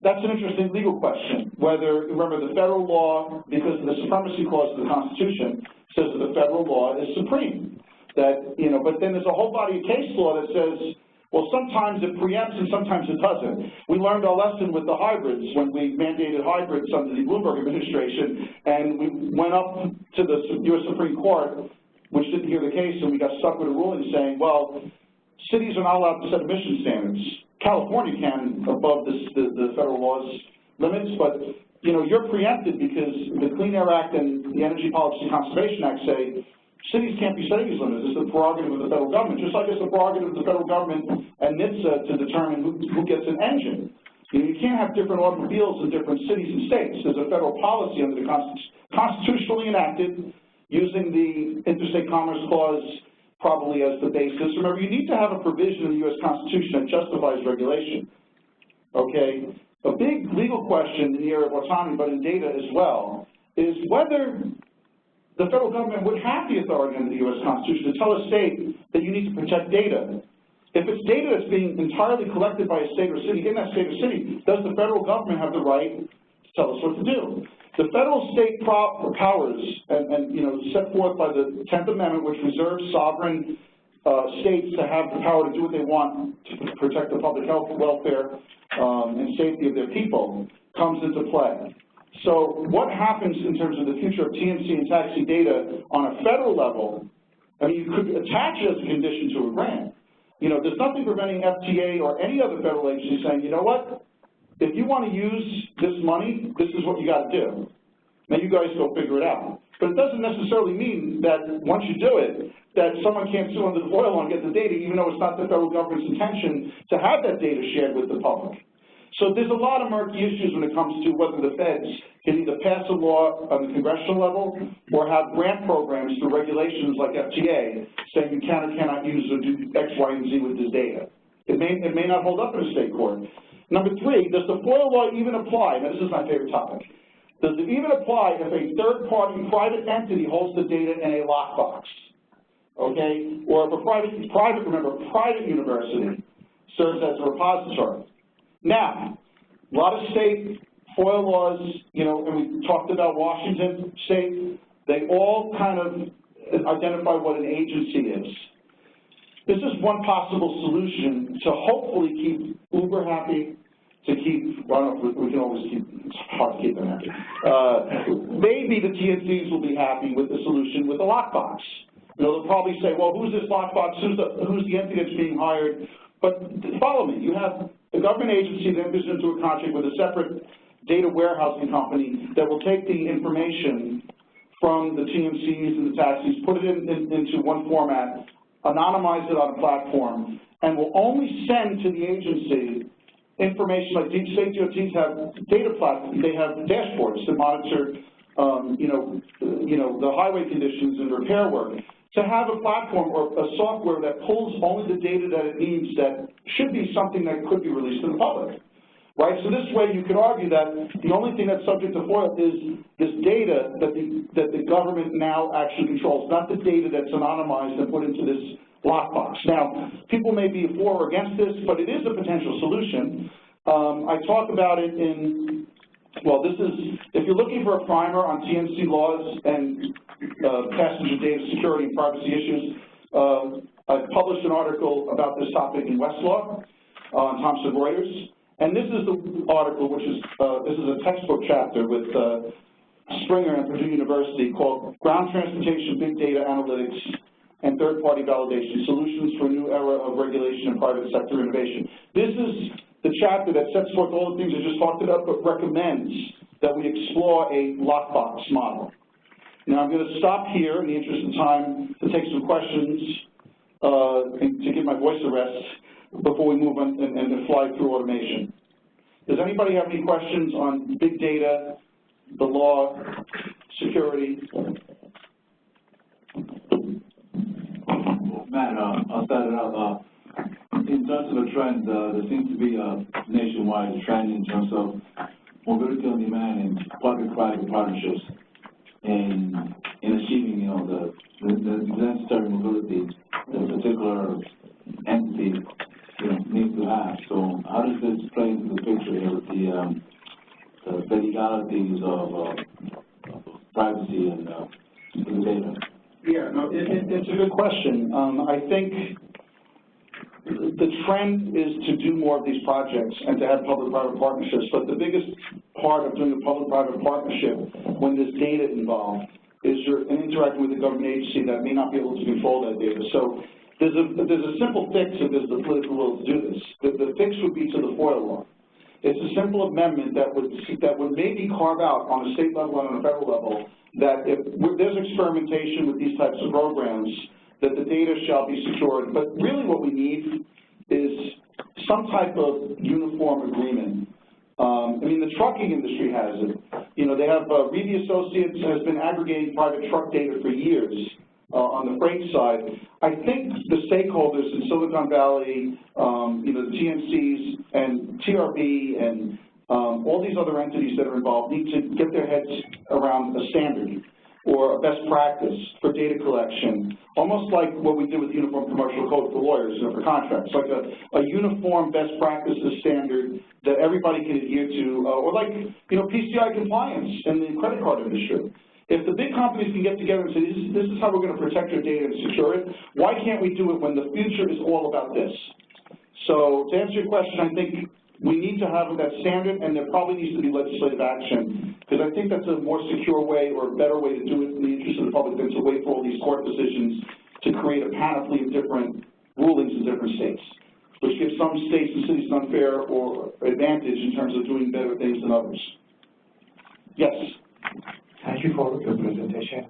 That's an interesting legal question. Remember, the federal law, because of the supremacy clause of the Constitution, says that the federal law is supreme, that, you know, but then there's a whole body of case law that says, well, sometimes it preempts and sometimes it doesn't. We learned our lesson with the hybrids when we mandated hybrids under the Bloomberg administration, and we went up to the U.S. Supreme Court, which didn't hear the case, and we got stuck with a ruling saying, well, cities are not allowed to set emission standards. California can above the federal laws limits, but you know, you're preempted because the Clean Air Act and the Energy Policy Conservation Act say cities can't be setting these limits. It's the prerogative of the federal government, just like it's the prerogative of the federal government and NHTSA to determine who gets an engine. You know, you can't have different automobiles in different cities and states. There's a federal policy under the constitutionally enacted using the Interstate Commerce Clause probably as the basis. Remember, you need to have a provision in the U.S. Constitution that justifies regulation, okay? A big legal question in the area of autonomy, but in data as well, is whether the federal government would have the authority under the U.S. Constitution to tell a state that you need to protect data. If it's data that's being entirely collected by a state or city, in that state or city, does the federal government have the right to tell us what to do? The federal state powers, and you know, set forth by the 10th Amendment, which reserves sovereign states to have the power to do what they want to protect the public health, welfare, and safety of their people, comes into play. So what happens in terms of the future of TNC and taxi data on a federal level? I mean, you could attach it as a condition to a grant. You know, there's nothing preventing FTA or any other federal agency saying, you know what, if you want to use this money, this is what you got to do. Now you guys go figure it out. But it doesn't necessarily mean that once you do it, that someone can't sue under the FOIA law and get the data, even though it's not the federal government's intention to have that data shared with the public. So there's a lot of murky issues when it comes to whether the feds can either pass a law on the congressional level or have grant programs through regulations like FTA saying you can or cannot use or do X, Y, and Z with this data. It may not hold up in a state court. Number three, does the FOIA law even apply? Now, this is my favorite topic. Does it even apply if a third-party private entity holds the data in a lockbox? Okay? Or if a private university serves as a repository. Now, a lot of state FOIA laws, you know, and we talked about Washington State, they all kind of identify what an agency is. This is one possible solution to hopefully keep Uber happy, to keep, well, we can always keep, it's hard to keep them happy. Maybe the TNCs will be happy with the solution with the lockbox. You know, they'll probably say, well, who's this lockbox? Who's the entity that's being hired? But follow me. You have a government agency that enters into a contract with a separate data warehousing company that will take the information from the TMCs and the taxis, put it into one format, anonymize it on a platform, and will only send to the agency information like state DOTs have data platforms. They have dashboards to monitor, the highway conditions and repair work. To have a platform or a software that pulls only the data that it needs, that should be something that could be released to the public, right? So this way you could argue that the only thing that's subject to FOIA is this data that the government now actually controls, not the data that's anonymized and put into this lockbox. Now, people may be for or against this, but it is a potential solution. I talk about it in, well, this is, if you're looking for a primer on TNC laws and passenger data security and privacy issues, I published an article about this topic in Westlaw on Thomson Reuters, and this is the article, which is, this is a textbook chapter with Springer and Purdue University called Ground Transportation Big Data Analytics and Third-Party Validation, Solutions for a New Era of Regulation and Private Sector Innovation. This is the chapter that sets forth all the things I just talked about, but recommends that we explore a lockbox model. Now, I'm going to stop here in the interest of time to take some questions and to give my voice a rest before we move on and fly through automation. Does anybody have any questions on big data, the law, security? Matt, I'll start it out. In terms of a trend, there seems to be a nationwide trend in terms of mobility on demand and public-private partnerships in achieving, the necessary mobility that a particular entity, needs to have. So how does this play into the picture here with the legalities of privacy and the data? Yeah, no, it it's a good question. I think the trend is to do more of these projects and to have public-private partnerships, but the biggest part of doing a public-private partnership when there's data involved is you're interacting with a government agency that may not be able to control that data. So there's a simple fix if there's the political will to do this. The fix would be to the FOIA law. It's a simple amendment that would maybe carve out on a state level and on a federal level that if there's experimentation with these types of programs, that the data shall be secured. But really what we need is some type of uniform agreement. I mean, the trucking industry has it. You know, they have, Reedy Associates has been aggregating private truck data for years on the freight side. I think the stakeholders in Silicon Valley, you know, the TMCs and TRB and all these other entities that are involved need to get their heads around a standard or a best practice for data collection, almost like what we did with the Uniform Commercial Code for lawyers, you know, for contracts, like a uniform best practices standard that everybody can adhere to, or like, you know, PCI compliance in the credit card industry. If the big companies can get together and say, this is how we're going to protect your data and secure it, why can't we do it when the future is all about this? So to answer your question, I think we need to have that standard, and there probably needs to be legislative action, because I think that's a more secure way or a better way to do it in the interest of the public than to wait for all these court decisions to create a panoply of different rulings in different states, which gives some states and cities an unfair or advantage in terms of doing better things than others. Yes? Thank you for your presentation.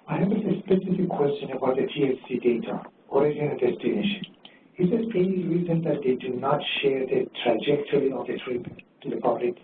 I have a specific question about the THC data, origin and destination. Is there any reason that they do not share the trajectory of the trip to the public?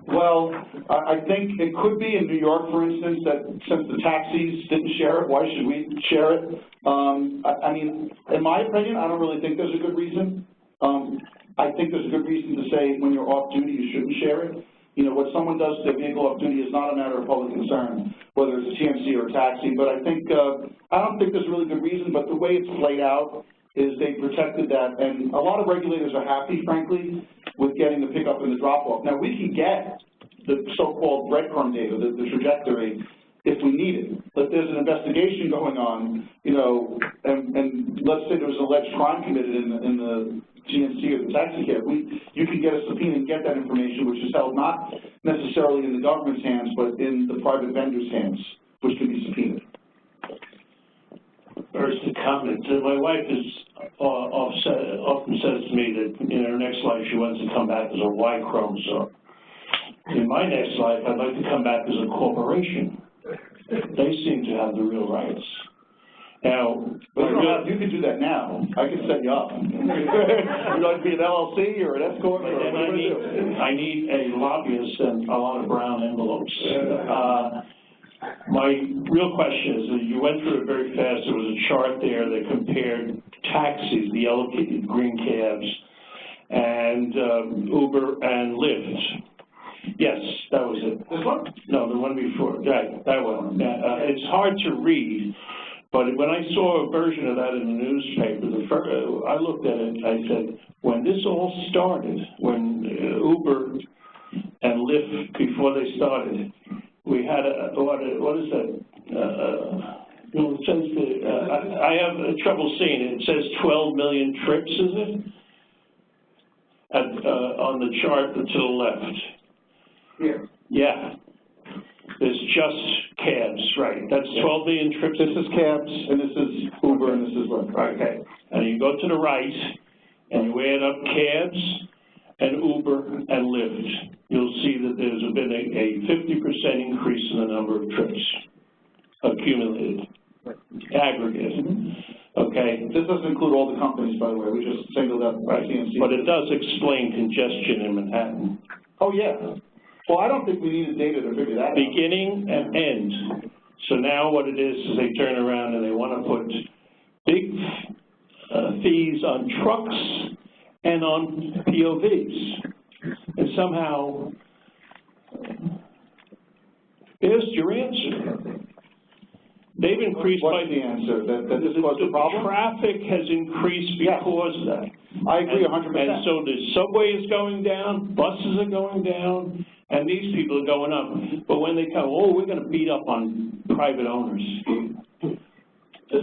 Well, I think it could be in New York, for instance, that since the taxis didn't share it, why should we share it? I mean, in my opinion, I don't really think there's a good reason. I think there's a good reason to say when you're off duty, you shouldn't share it. You know, what someone does to a vehicle off duty is not a matter of public concern, whether it's a TMC or a taxi. But I think, I don't think there's a really good reason, but the way it's played out is they protected that. And a lot of regulators are happy, frankly, with getting the pickup and the drop-off. Now, we can get the so-called breadcrumb data, the trajectory, if we need it. But there's an investigation going on, you know, and let's say there was an alleged crime committed in the GNC or the taxi cab, you can get a subpoena and get that information, which is held not necessarily in the government's hands, but in the private vendor's hands, which can be subpoenaed. First, a comment. My wife is often says to me that in her next life she wants to come back as a Y chromosome. In my next life, I'd like to come back as a corporation. They seem to have the real rights. Now, you can do that now. I can set you up. You'd like to be an LLC or an S corp? I need a lobbyist and a lot of brown envelopes. My real question is that you went through it very fast. There was a chart there that compared taxis, the yellow green cabs, and Uber and Lyft. Yes, that was it. This one? No, the one before. Right, that one. It's hard to read. But when I saw a version of that in the newspaper, I looked at it and I said, when this all started, when Uber and Lyft, before they started, we had what is that? It says I have trouble seeing it. It says 12 million trips, is it? On the chart to the left. Here. Yeah. There's just cabs, right. That's 12 million trips. This is cabs, and this is Uber, and this is Lyft. Okay. And you go to the right, and you add up cabs and Uber and Lyft. You'll see that there's been a 50% increase in the number of trips accumulated, aggregate. Okay. This doesn't include all the companies, by the way. We just singled out TNC. But it does explain congestion in Manhattan. Oh, yeah. Well, I don't think we needed data to figure that out. Beginning and end. So now what it is they turn around and they want to put big fees on trucks and on POVs. And somehow, there's your answer. They've increased What's the answer? That this was the problem? Traffic has increased because of that. I agree 100%. And so the subway is going down, buses are going down, and these people are going up. But when they come, oh, we're going to beat up on private owners.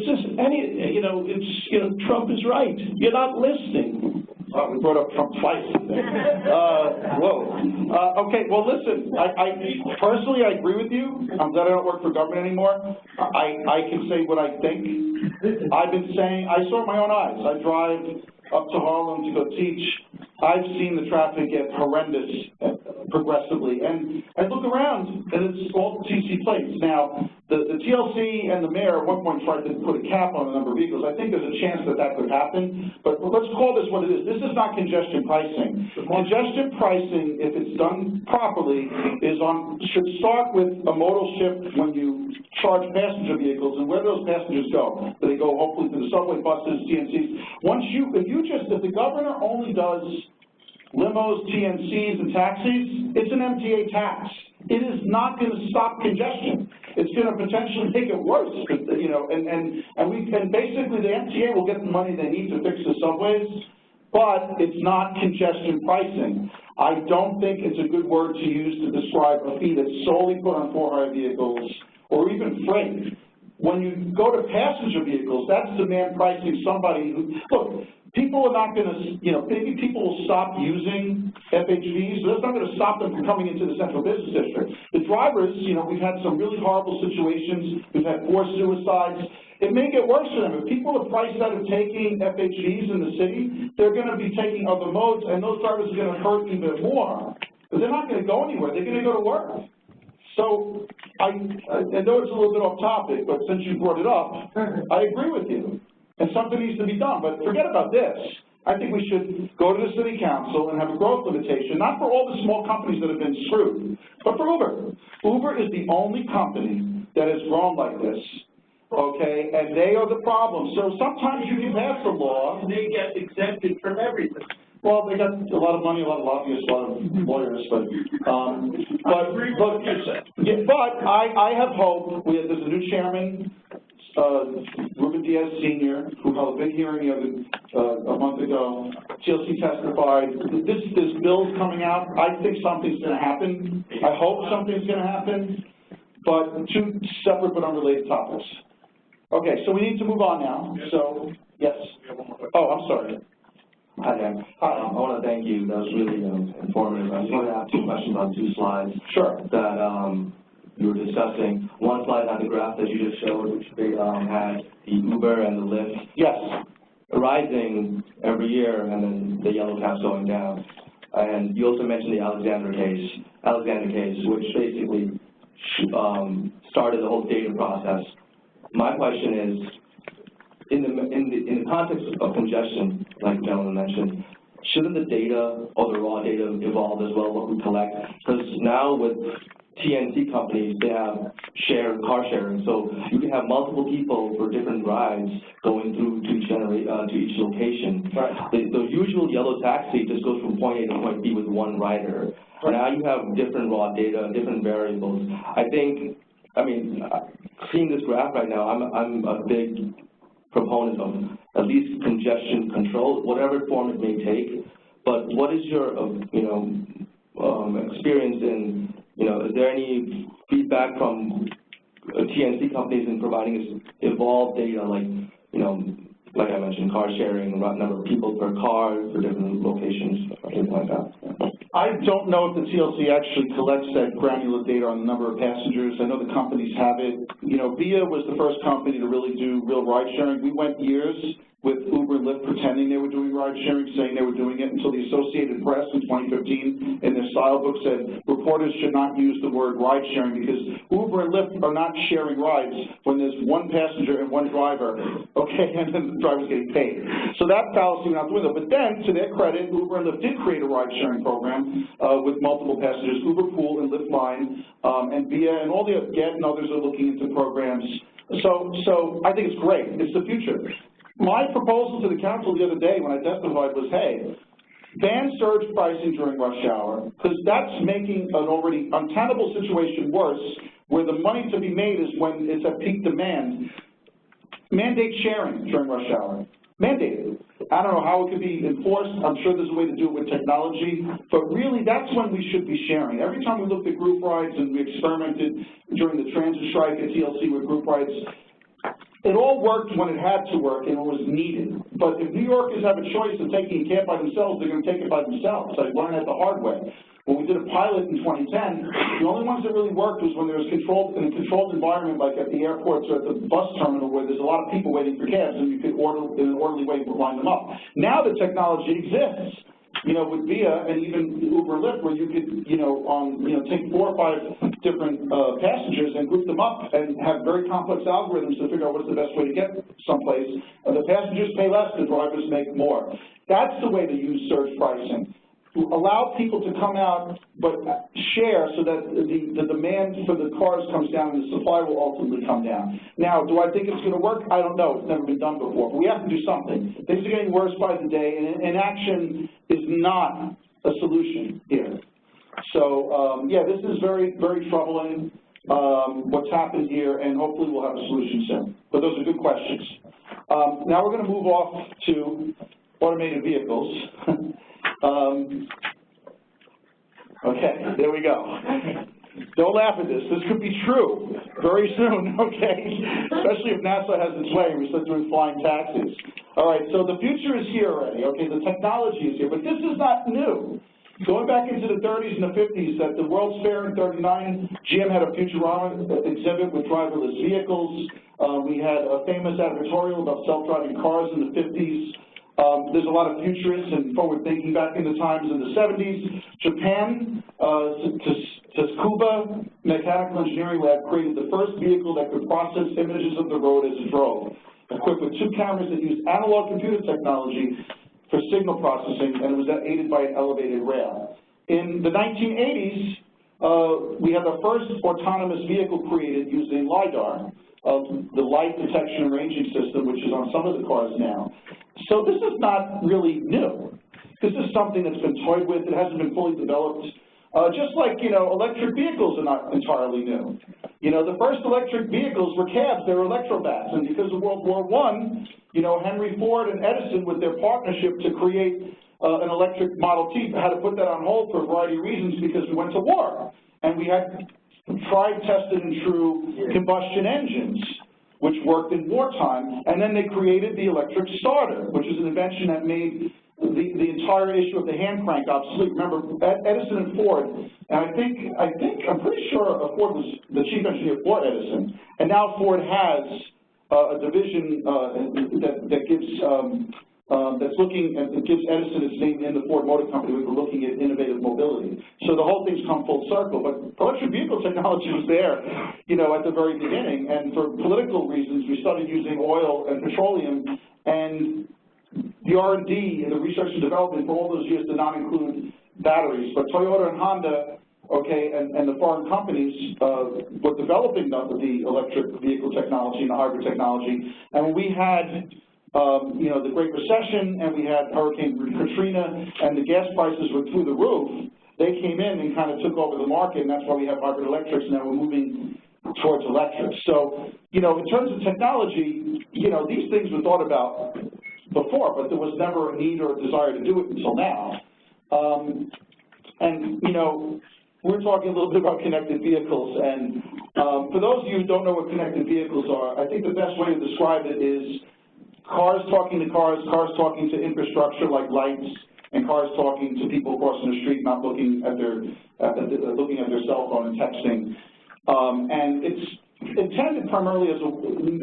it's just Trump is right. You're not listening. We brought up Trump twice. Okay, well, listen, I personally, I agree with you. I'm glad I don't work for government anymore. I can say what I think. I've been saying, I saw it with my own eyes. I drive up to Harlem to go teach. I've seen the traffic get horrendous progressively, and I look around, and it's all TC plates. Now, the TLC and the mayor at one point tried to put a cap on the number of vehicles. I think there's a chance that that could happen, but let's call this what it is. This is not congestion pricing. Congestion pricing, if it's done properly, should start with a modal shift when you charge passenger vehicles, and where do those passengers go? Do they go hopefully to the subway, buses, TNCs? If the governor only does limos, TNCs, and taxis, it's an MTA tax. It is not going to stop congestion. It's going to potentially make it worse, and basically the MTA will get the money they need to fix the subways, but it's not congestion pricing. I don't think it's a good word to use to describe a fee that's solely put on for-hire vehicles or even freight. When you go to passenger vehicles, that's demand pricing somebody who, look, people are not going to, maybe people will stop using FHVs, but that's not going to stop them from coming into the central business district. The drivers, we've had some really horrible situations. We've had 4 suicides. It may get worse for them. If people are priced out of taking FHVs in the city, they're going to be taking other modes, and those drivers are going to hurt even more because they're not going to go anywhere. They're going to go to work. So I know it's a little bit off topic, but since you brought it up, I agree with you. And something needs to be done. But forget about this. I think we should go to the city council and have a growth limitation, not for all the small companies that have been screwed, but for Uber. Uber is the only company that has grown like this, okay, and they are the problem. So sometimes you can pass a law. They get exempted from everything. Well, they got a lot of money, a lot of lobbyists, a lot of lawyers, but I have hope. There's a new chairman, Ruben Diaz Sr., who held a big hearing a month ago. TLC testified. There's bills coming out. I think something's going to happen. I hope something's going to happen, but 2 separate but unrelated topics. Okay, so we need to move on now. So, yes. Oh, I'm sorry. Hi there. I want to thank you. That was really informative. I just want to ask 2 questions on 2 slides. Sure. That you were discussing. One slide had the graph that you just showed, which had the Uber and the Lyft. Yes. Rising every year, and then the yellow caps going down. And you also mentioned the Alexander case, which basically started the whole data process. My question is, in the context of congestion, like the gentleman mentioned, shouldn't the data or the raw data evolve as well, what we collect? Because now with TNC companies, they have car sharing, so you can have multiple people for different rides going through to each location. Right. The usual yellow taxi just goes from point A to point B with one rider. Right. Now you have different raw data, different variables. Seeing this graph right now, I'm a big proponent of at least congestion control, whatever form it may take. But what is your, experience in, is there any feedback from TNC companies in providing us evolved data, like I mentioned, car sharing, number of people per car for different locations, things like that? I don't know if the TLC actually collects that granular data on the number of passengers. I know the companies have it. Via was the first company to really do real ride sharing. We went years with Uber and Lyft pretending they were doing ride sharing, saying they were doing it, until the Associated Press in 2015 in their style book said reporters should not use the word ride sharing because Uber and Lyft are not sharing rides when there's 1 passenger and 1 driver, okay, and then the driver's getting paid. So that fallacy went out the window. But then, to their credit, Uber and Lyft did create a ride sharing program with multiple passengers. Uber Pool and Lyft Line and Via and all the Get and others are looking into programs. So I think it's great. It's the future. My proposal to the council the other day when I testified was, hey, ban surge pricing during rush hour, because that's making an already untenable situation worse, where the money to be made is when it's at peak demand. Mandate sharing during rush hour. Mandate it. I don't know how it could be enforced. I'm sure there's a way to do it with technology, but really that's when we should be sharing. Every time we looked at group rides and we experimented during the transit strike at TLC with group rides, it all worked when it had to work and it was needed. But if New Yorkers have a choice of taking a cab by themselves, they're going to take it by themselves. I learned that the hard way. When we did a pilot in 2010, the only ones that really worked was when there was in a controlled environment, like at the airports or at the bus terminal, where there's a lot of people waiting for cabs, and you could in an orderly way line them up. Now the technology exists, with Via and even Uber Lyft, where you could, take 4 or 5 different passengers and group them up and have very complex algorithms to figure out what's the best way to get someplace. The passengers pay less, the drivers make more. That's the way to use surge pricing. Allow people to come out, but share so that the demand for the cars comes down and the supply will ultimately come down. Now, do I think it's going to work? I don't know. It's never been done before. But we have to do something. Things are getting worse by the day, and inaction is not a solution here. So, yeah, this is very, very troubling, what's happened here, and hopefully we'll have a solution soon. But those are good questions. Now we're going to move off to automated vehicles. Okay, there we go. Don't laugh at this. This could be true very soon, okay? Especially if NASA has its way and we start doing flying taxis. All right, so the future is here already, okay? The technology is here, but this is not new. Going back into the 30s and the 50s, at the World's Fair in '39, GM had a Futurama exhibit with driverless vehicles. We had a famous advertorial about self-driving cars in the 50s. There's a lot of futurists and forward-thinking back in the times in the 70s. Japan, Tsukuba Mechanical Engineering Lab created the first vehicle that could process images of the road as it drove, equipped with 2 cameras that used analog computer technology for signal processing, and it was aided by an elevated rail. In the 1980s, we had the first autonomous vehicle created using LiDAR, the light detection and ranging system, which is on some of the cars now. So this is not really new. This is something that's been toyed with. It hasn't been fully developed. Just like, electric vehicles are not entirely new. The first electric vehicles were cabs. They were electrobats. And because of World War I, Henry Ford and Edison, with their partnership to create an electric Model T, had to put that on hold for a variety of reasons because we went to war. And we had tried, tested, and true combustion engines, which worked in wartime, and then they created the electric starter, which is an invention that made the entire issue of the hand crank obsolete. Remember, Edison and Ford, and I'm pretty sure Ford was the chief engineer for Edison, and now Ford has a division that gives that's looking and gives Edison its name in the Ford Motor Company. We were looking at innovative mobility. So the whole thing's come full circle. But electric vehicle technology was there, at the very beginning. And for political reasons, we started using oil and petroleum. And the R&D and the research and development for all those years did not include batteries. But Toyota and Honda, and the foreign companies were developing the electric vehicle technology and the hybrid technology. And when we had the Great Recession, and we had Hurricane Katrina, and the gas prices were through the roof, they came in and kind of took over the market, and that's why we have hybrid electrics, and now we're moving towards electrics. So, in terms of technology, these things were thought about before, but there was never a need or a desire to do it until now. We're talking a little bit about connected vehicles, and for those of you who don't know what connected vehicles are, I think the best way to describe it is cars talking to cars, cars talking to infrastructure like lights, and cars talking to people crossing the street, not looking at their cell phone and texting. And it's intended primarily as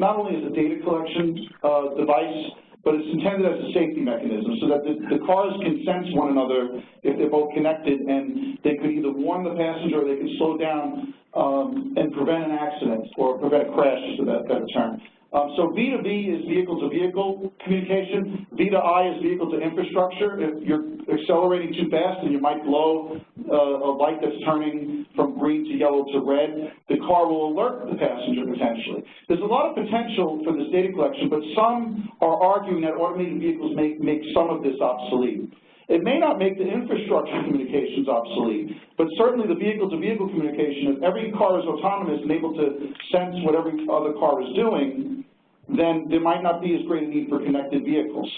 not only as a data collection device, but it's intended as a safety mechanism so that the cars can sense one another if they're both connected, and they could either warn the passenger or they could slow down and prevent an accident or prevent a crash, is the better term. So V2V is vehicle-to-vehicle communication. V2I is vehicle-to-infrastructure. If you're accelerating too fast and you might blow a light that's turning from green to yellow to red, the car will alert the passenger potentially. There's a lot of potential for this data collection, but some are arguing that automated vehicles make some of this obsolete. It may not make the infrastructure communications obsolete, but certainly the vehicle-to-vehicle communication, if every car is autonomous and able to sense what every other car is doing, then there might not be as great a need for connected vehicles.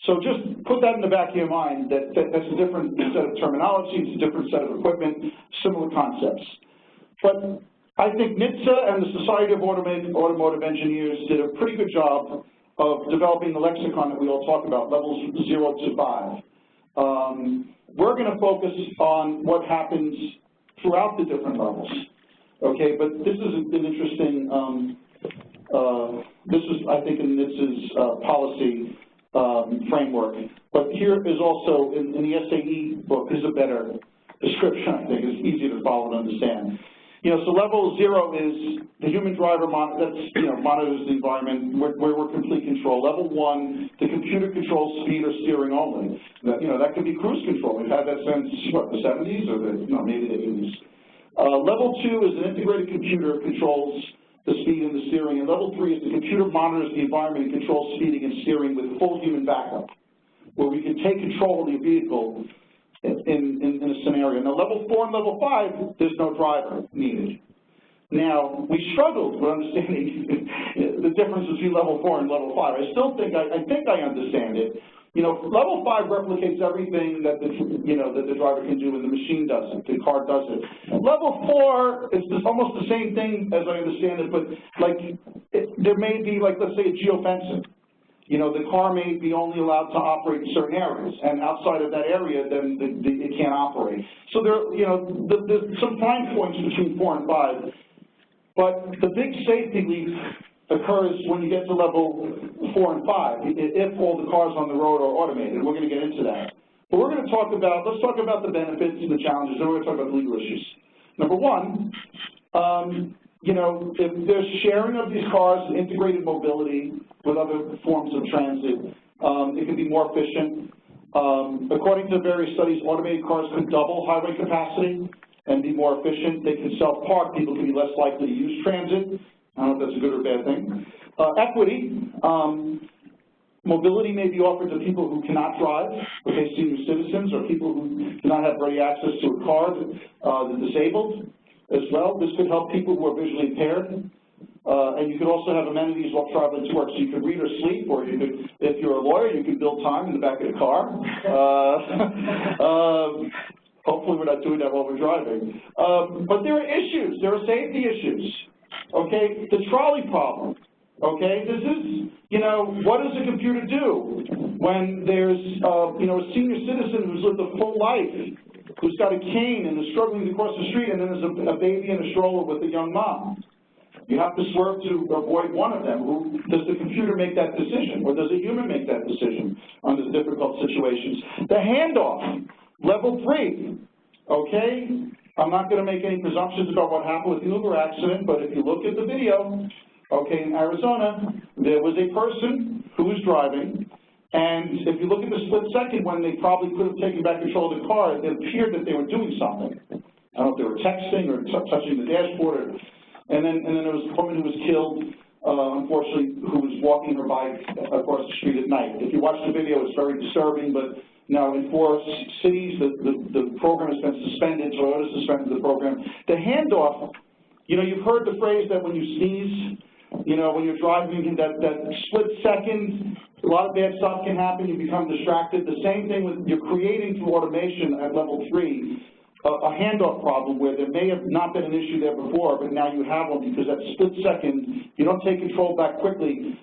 So just put that in the back of your mind, that's a different set of terminology, it's a different set of equipment, similar concepts. But I think NHTSA and the Society of Automotive Engineers did a pretty good job of developing the lexicon that we all talk about, levels 0 to 5. We're going to focus on what happens throughout the different levels, okay? But this is an interesting, this is, I think, in NHTSA's policy framework. But here is also, in the SAE book, is a better description, I think. It's easier to follow and understand. You know, so level 0 is the human driver monitors the environment where we're complete control. Level 1, the computer controls speed or steering only. That could be cruise control. We've had that since, what, the 70s or maybe the 80s. Level 2 is an integrated computer controls the speed and the steering. And level 3 is the computer monitors the environment and controls speeding and steering with full human backup, where we can take control of the vehicle in a scenario. Now, level 4 and level 5, there's no driver needed. Now, we struggled with understanding the difference between level 4 and level 5. I still think I understand it. You know, level 5 replicates everything that the driver can do, and the machine does it, the car does it. Level 4 is almost the same thing as I understand it, but there may be, let's say, a geofencing. You know, the car may be only allowed to operate in certain areas, and outside of that area, then it can't operate. So there's some fine points between 4 and 5, but the big safety leap occurs when you get to level 4 and 5, if all the cars on the road are automated. We're going to get into that. But we're going to talk about, let's talk about the benefits and the challenges, and we're going to talk about the legal issues. Number 1, you know, if there's sharing of these cars and integrated mobility with other forms of transit, it can be more efficient. According to various studies, automated cars could double highway capacity and be more efficient. They can self-park. People can be less likely to use transit. I don't know if that's a good or bad thing. Equity. Mobility may be offered to people who cannot drive, okay, senior citizens, or people who do not have ready access to a car, the disabled as well. This could help people who are visually impaired. And you could also have amenities while traveling to work. So you could read or sleep, or you could, if you're a lawyer, you could build time in the back of the car. Hopefully we're not doing that while we're driving. But there are issues. There are safety issues. Okay, the trolley problem. Okay, this is, you know, what does a computer do when there's, you know, a senior citizen who's lived a full life, who's got a cane and is struggling to cross the street, and then there's a baby in a stroller with a young mom? You have to swerve to avoid one of them. Does the computer make that decision, or does a human make that decision under difficult situations? The handoff, level 3, okay? I'm not going to make any presumptions about what happened with the Uber accident, but if you look at the video, okay, in Arizona, there was a person who was driving, and if you look at the split second when they probably could have taken back control of the car, it appeared that they were doing something. I don't know if they were texting or touching the dashboard, and then there was a woman who was killed, unfortunately, who was walking her bike across the street at night. If you watch the video, it's very disturbing, but now in 4 cities, the program has been suspended, Toyota suspended the program. The handoff, you know, you've heard the phrase that when you sneeze, you know, when you're driving, that split second, a lot of bad stuff can happen, you become distracted. The same thing with, you're creating through automation at level 3, a handoff problem where there may have not been an issue there before, but now you have one because that split second, you don't take control back quickly,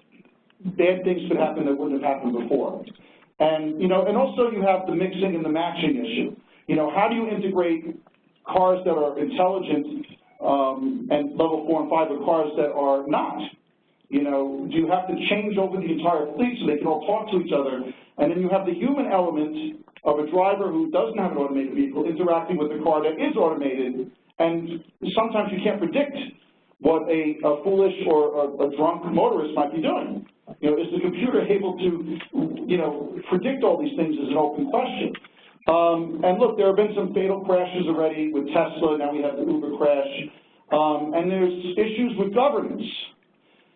bad things could happen that wouldn't have happened before. And, you know, and also you have the mixing and the matching issue. You know, how do you integrate cars that are intelligent and level 4 and 5 with cars that are not? You know, do you have to change over the entire fleet so they can all talk to each other? And then you have the human element of a driver who doesn't have an automated vehicle interacting with a car that is automated, and sometimes you can't predict what a foolish or a drunk motorist might be doing. You know, is the computer able to, you know, predict all these things is an open question. And look, there have been some fatal crashes already with Tesla, now we have the Uber crash, and there's issues with governance.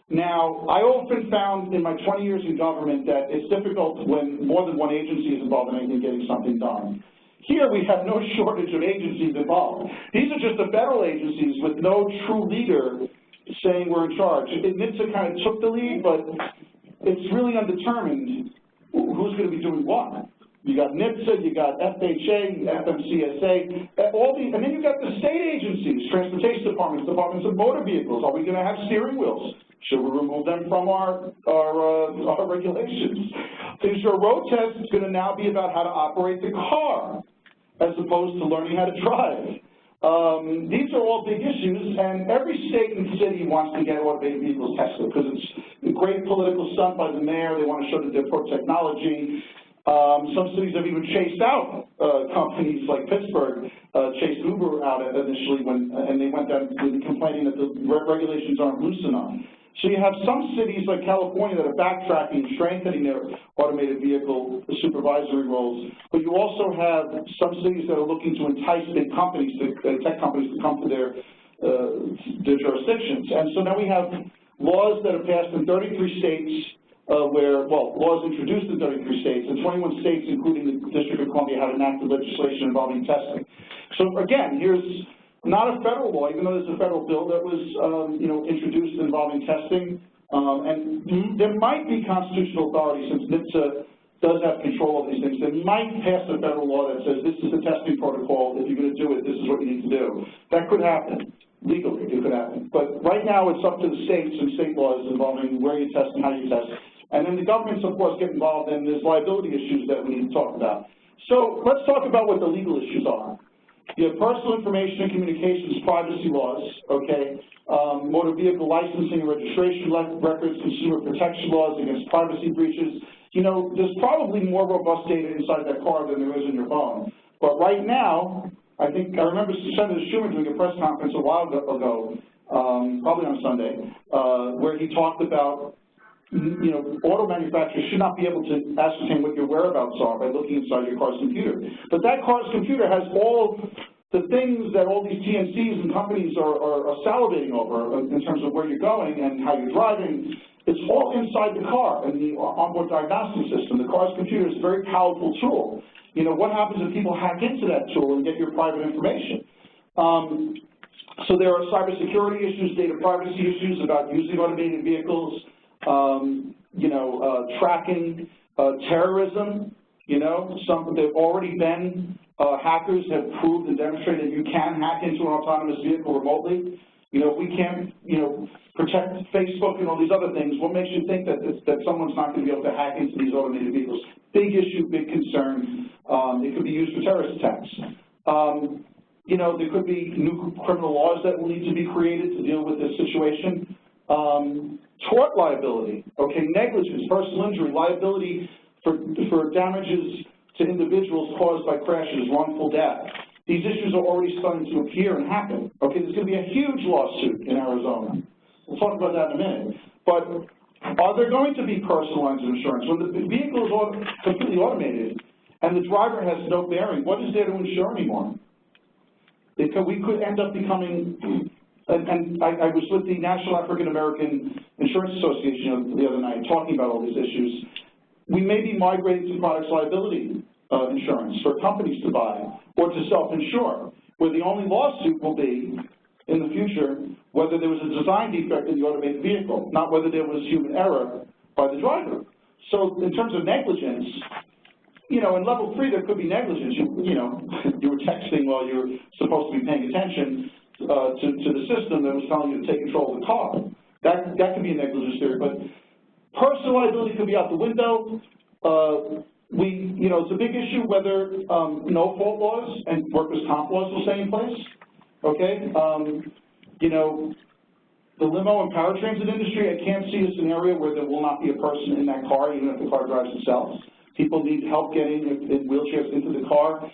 Now, I often found in my 20 years in government that it's difficult when more than one agency is involved in getting something done. Here we have no shortage of agencies involved. These are just the federal agencies with no true leader saying we're in charge. NHTSA kind of took the lead, but it's really undetermined who's going to be doing what. You got NHTSA, you got FHA, FMCSA, and then you got the state agencies, transportation departments, departments of motor vehicles. Are we going to have steering wheels? Should we remove them from our regulations? Is your road test going to now be about how to operate the car as opposed to learning how to drive? These are all big issues, and every state and city wants to get automated vehicles tested because it's a great political stunt by the mayor. They want to show that they're pro-technology. Some cities have even chased out companies like Pittsburgh, chased Uber out initially and they went down complaining that the regulations aren't loose enough. So you have some cities like California that are backtracking, strengthening their automated vehicle supervisory roles, but you also have some cities that are looking to entice big companies, tech companies, to come to their jurisdictions. And so now we have laws that are passed in 33 states, laws introduced in 33 states, and 21 states, including the District of Columbia, have enacted legislation involving testing. So again, here's not a federal law, even though there's a federal bill that was, introduced involving testing, and there might be constitutional authority, since NHTSA does have control of these things. They might pass a federal law that says this is the testing protocol. If you're going to do it, this is what you need to do. That could happen. Legally, it could happen. But right now, it's up to the states and state laws involving where you test and how you test. And then the governments, of course, get involved, and there's liability issues that we need to talk about. So let's talk about what the legal issues are. You have personal information and communications privacy laws, okay, motor vehicle licensing and registration records, consumer protection laws against privacy breaches. You know, there's probably more robust data inside that car than there is in your phone. But right now, I remember Senator Schumer doing a press conference a while ago, probably on Sunday, where he talked about, auto manufacturers should not be able to ascertain what your whereabouts are by looking inside your car's computer. But that car's computer has all the things that all these TNCs and companies are salivating over in terms of where you're going and how you're driving. It's all inside the car and the onboard diagnostic system. The car's computer is a very powerful tool. What happens if people hack into that tool and get your private information? So there are cybersecurity issues, data privacy issues about using automated vehicles, tracking, terrorism. There've already been hackers have proved and demonstrated that you can hack into an autonomous vehicle remotely. If we can't, protect Facebook and all these other things, what makes you think that someone's not going to be able to hack into these automated vehicles? Big issue, big concern. It could be used for terrorist attacks. There could be new criminal laws that will need to be created to deal with this situation. Tort liability, negligence, personal injury, liability for damages to individuals caused by crashes, wrongful death. These issues are already starting to appear and happen. There's going to be a huge lawsuit in Arizona. We'll talk about that in a minute. But are there going to be personal lines of insurance? When the vehicle is completely automated and the driver has no bearing, what is there to insure anymore? We could end up becoming, and I was with the National African American Insurance Association the other night talking about all these issues. We may be migrating to products liability insurance for companies to buy or to self-insure, where the only lawsuit will be in the future whether there was a design defect in the automated vehicle, not whether there was human error by the driver. So in terms of negligence, in level 3 there could be negligence. You were texting while you were supposed to be paying attention to the system that was telling you to take control of the car. That could be a negligence theory, but personal liability could be out the window. It's a big issue whether no-fault laws and workers' comp laws will stay in place. The limo and power transit industry, I can't see a scenario where there will not be a person in that car, even if the car drives itself. People need help getting in wheelchairs into the car.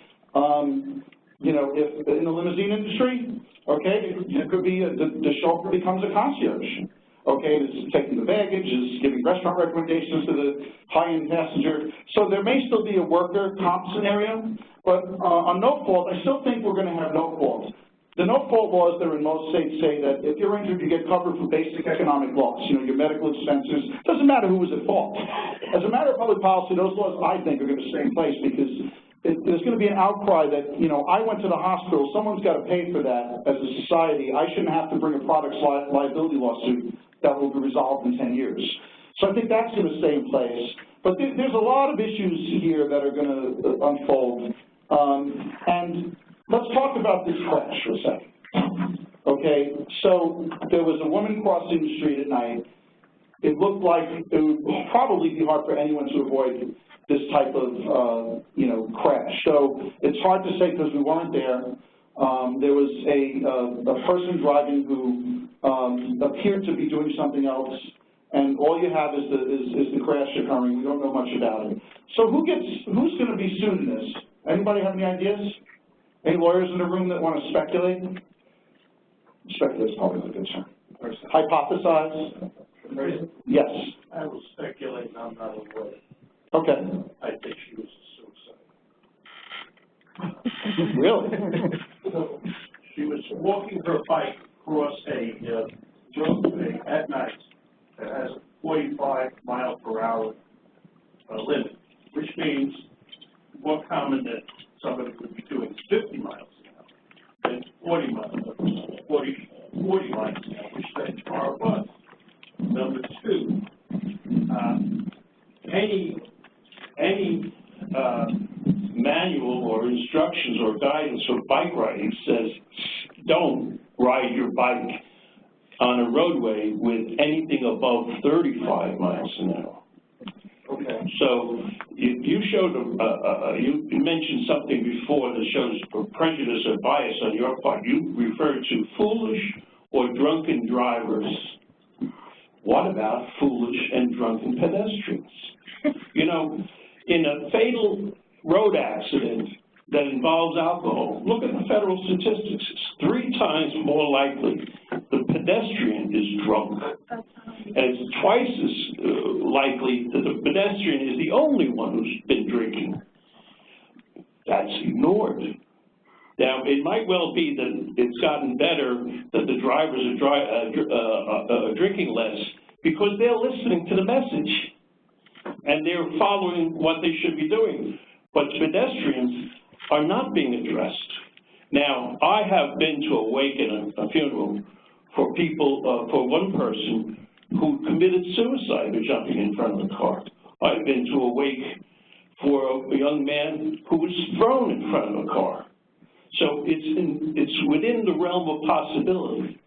If in the limousine industry, it could be the chauffeur becomes a concierge. Is taking the baggage, is giving restaurant recommendations to the high-end passenger. So there may still be a worker comp scenario, but on no-fault, I still think we're going to have no-fault. The no-fault laws that are in most states say that if you're injured, you get covered for basic economic loss, your medical expenses. It doesn't matter who was at fault. As a matter of public policy, those laws, I think, are going to stay in place because there's going to be an outcry that, I went to the hospital, someone's got to pay for that as a society. I shouldn't have to bring a products liability lawsuit that will be resolved in 10 years. So I think that's going to stay in place. But there's a lot of issues here that are going to unfold. And let's talk about this crash for a second. Okay, so there was a woman crossing the street at night. It looked like it would probably be hard for anyone to avoid this type of, crash. So it's hard to say because we weren't there. There was a person driving who appeared to be doing something else, and all you have is the crash occurring. We don't know much about it. So who's going to be sued in this? Anybody have any ideas? Any lawyers in the room that want to speculate? Speculate is probably not a good term. Hypothesize? Yes. I will speculate, and I'm not a lawyer. Okay. I think she was a suicide. Really? So she was walking her bike across a roadway at night that has a 45 mile per hour limit, which means more common that somebody would be doing 50 miles an hour than 40 miles an hour, which then far above. Number two, any manual or instructions or guidance for bike riding says don't ride your bike on a roadway with anything above 35 miles an hour. Okay. So you showed you mentioned something before that shows prejudice or bias on your part. You referred to foolish or drunken drivers. What about foolish and drunken pedestrians? You know, in a fatal road accident that involves alcohol, look at the federal statistics. It's 3 times more likely the pedestrian is drunk. And it's twice as likely that the pedestrian is the only one who's been drinking. That's ignored. Now, it might well be that it's gotten better, that the drivers are drinking less because they're listening to the message and they're following what they should be doing. But pedestrians are not being addressed. Now, I have been to a wake and a funeral for people, for one person who committed suicide by jumping in front of a car. I've been to a wake for a young man who was thrown in front of a car. So it's within the realm of possibility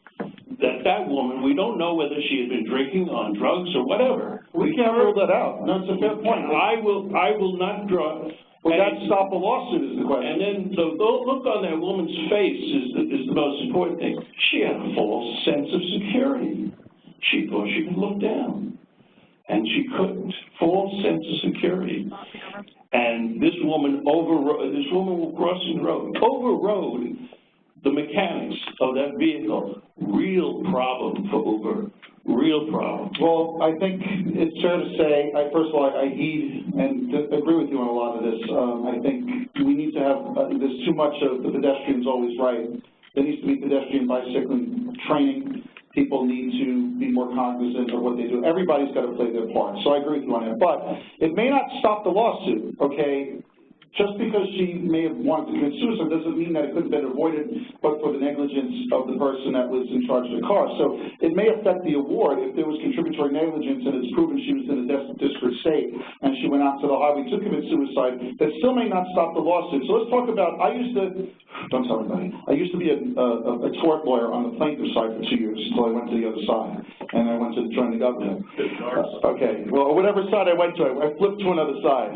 that woman, we don't know whether she had been drinking on drugs or whatever. We can't rule that out. No, it's a fair point. I will not draw. Would that stop a lawsuit is the question. And then the look on that woman's face is the most important thing. She had a false sense of security. She thought she could look down, and she couldn't. False sense of security. And this woman crossing the road, overrode the mechanics of that vehicle. Real problem for Uber. Real problem. Well, I think it's fair to say, first of all, I heed and agree with you on a lot of this. I think we need to have, there's too much of the pedestrian's always right. There needs to be pedestrian bicycling training. People need to be more cognizant of what they do. Everybody's got to play their part. So I agree with you on that. But it may not stop the lawsuit, okay? Just because she may have wanted to commit suicide doesn't mean that it could have been avoided, but for the negligence of the person that was in charge of the car. So it may affect the award if there was contributory negligence and it's proven she was in a disparate state and she went out to the highway to commit suicide. That still may not stop the lawsuit. So let's talk about, don't tell anybody, I used to be a tort lawyer on the plaintiff's side for 2 years until I went to the other side. And I went to join the government. Okay, well, whatever side I went to, I flipped to another side.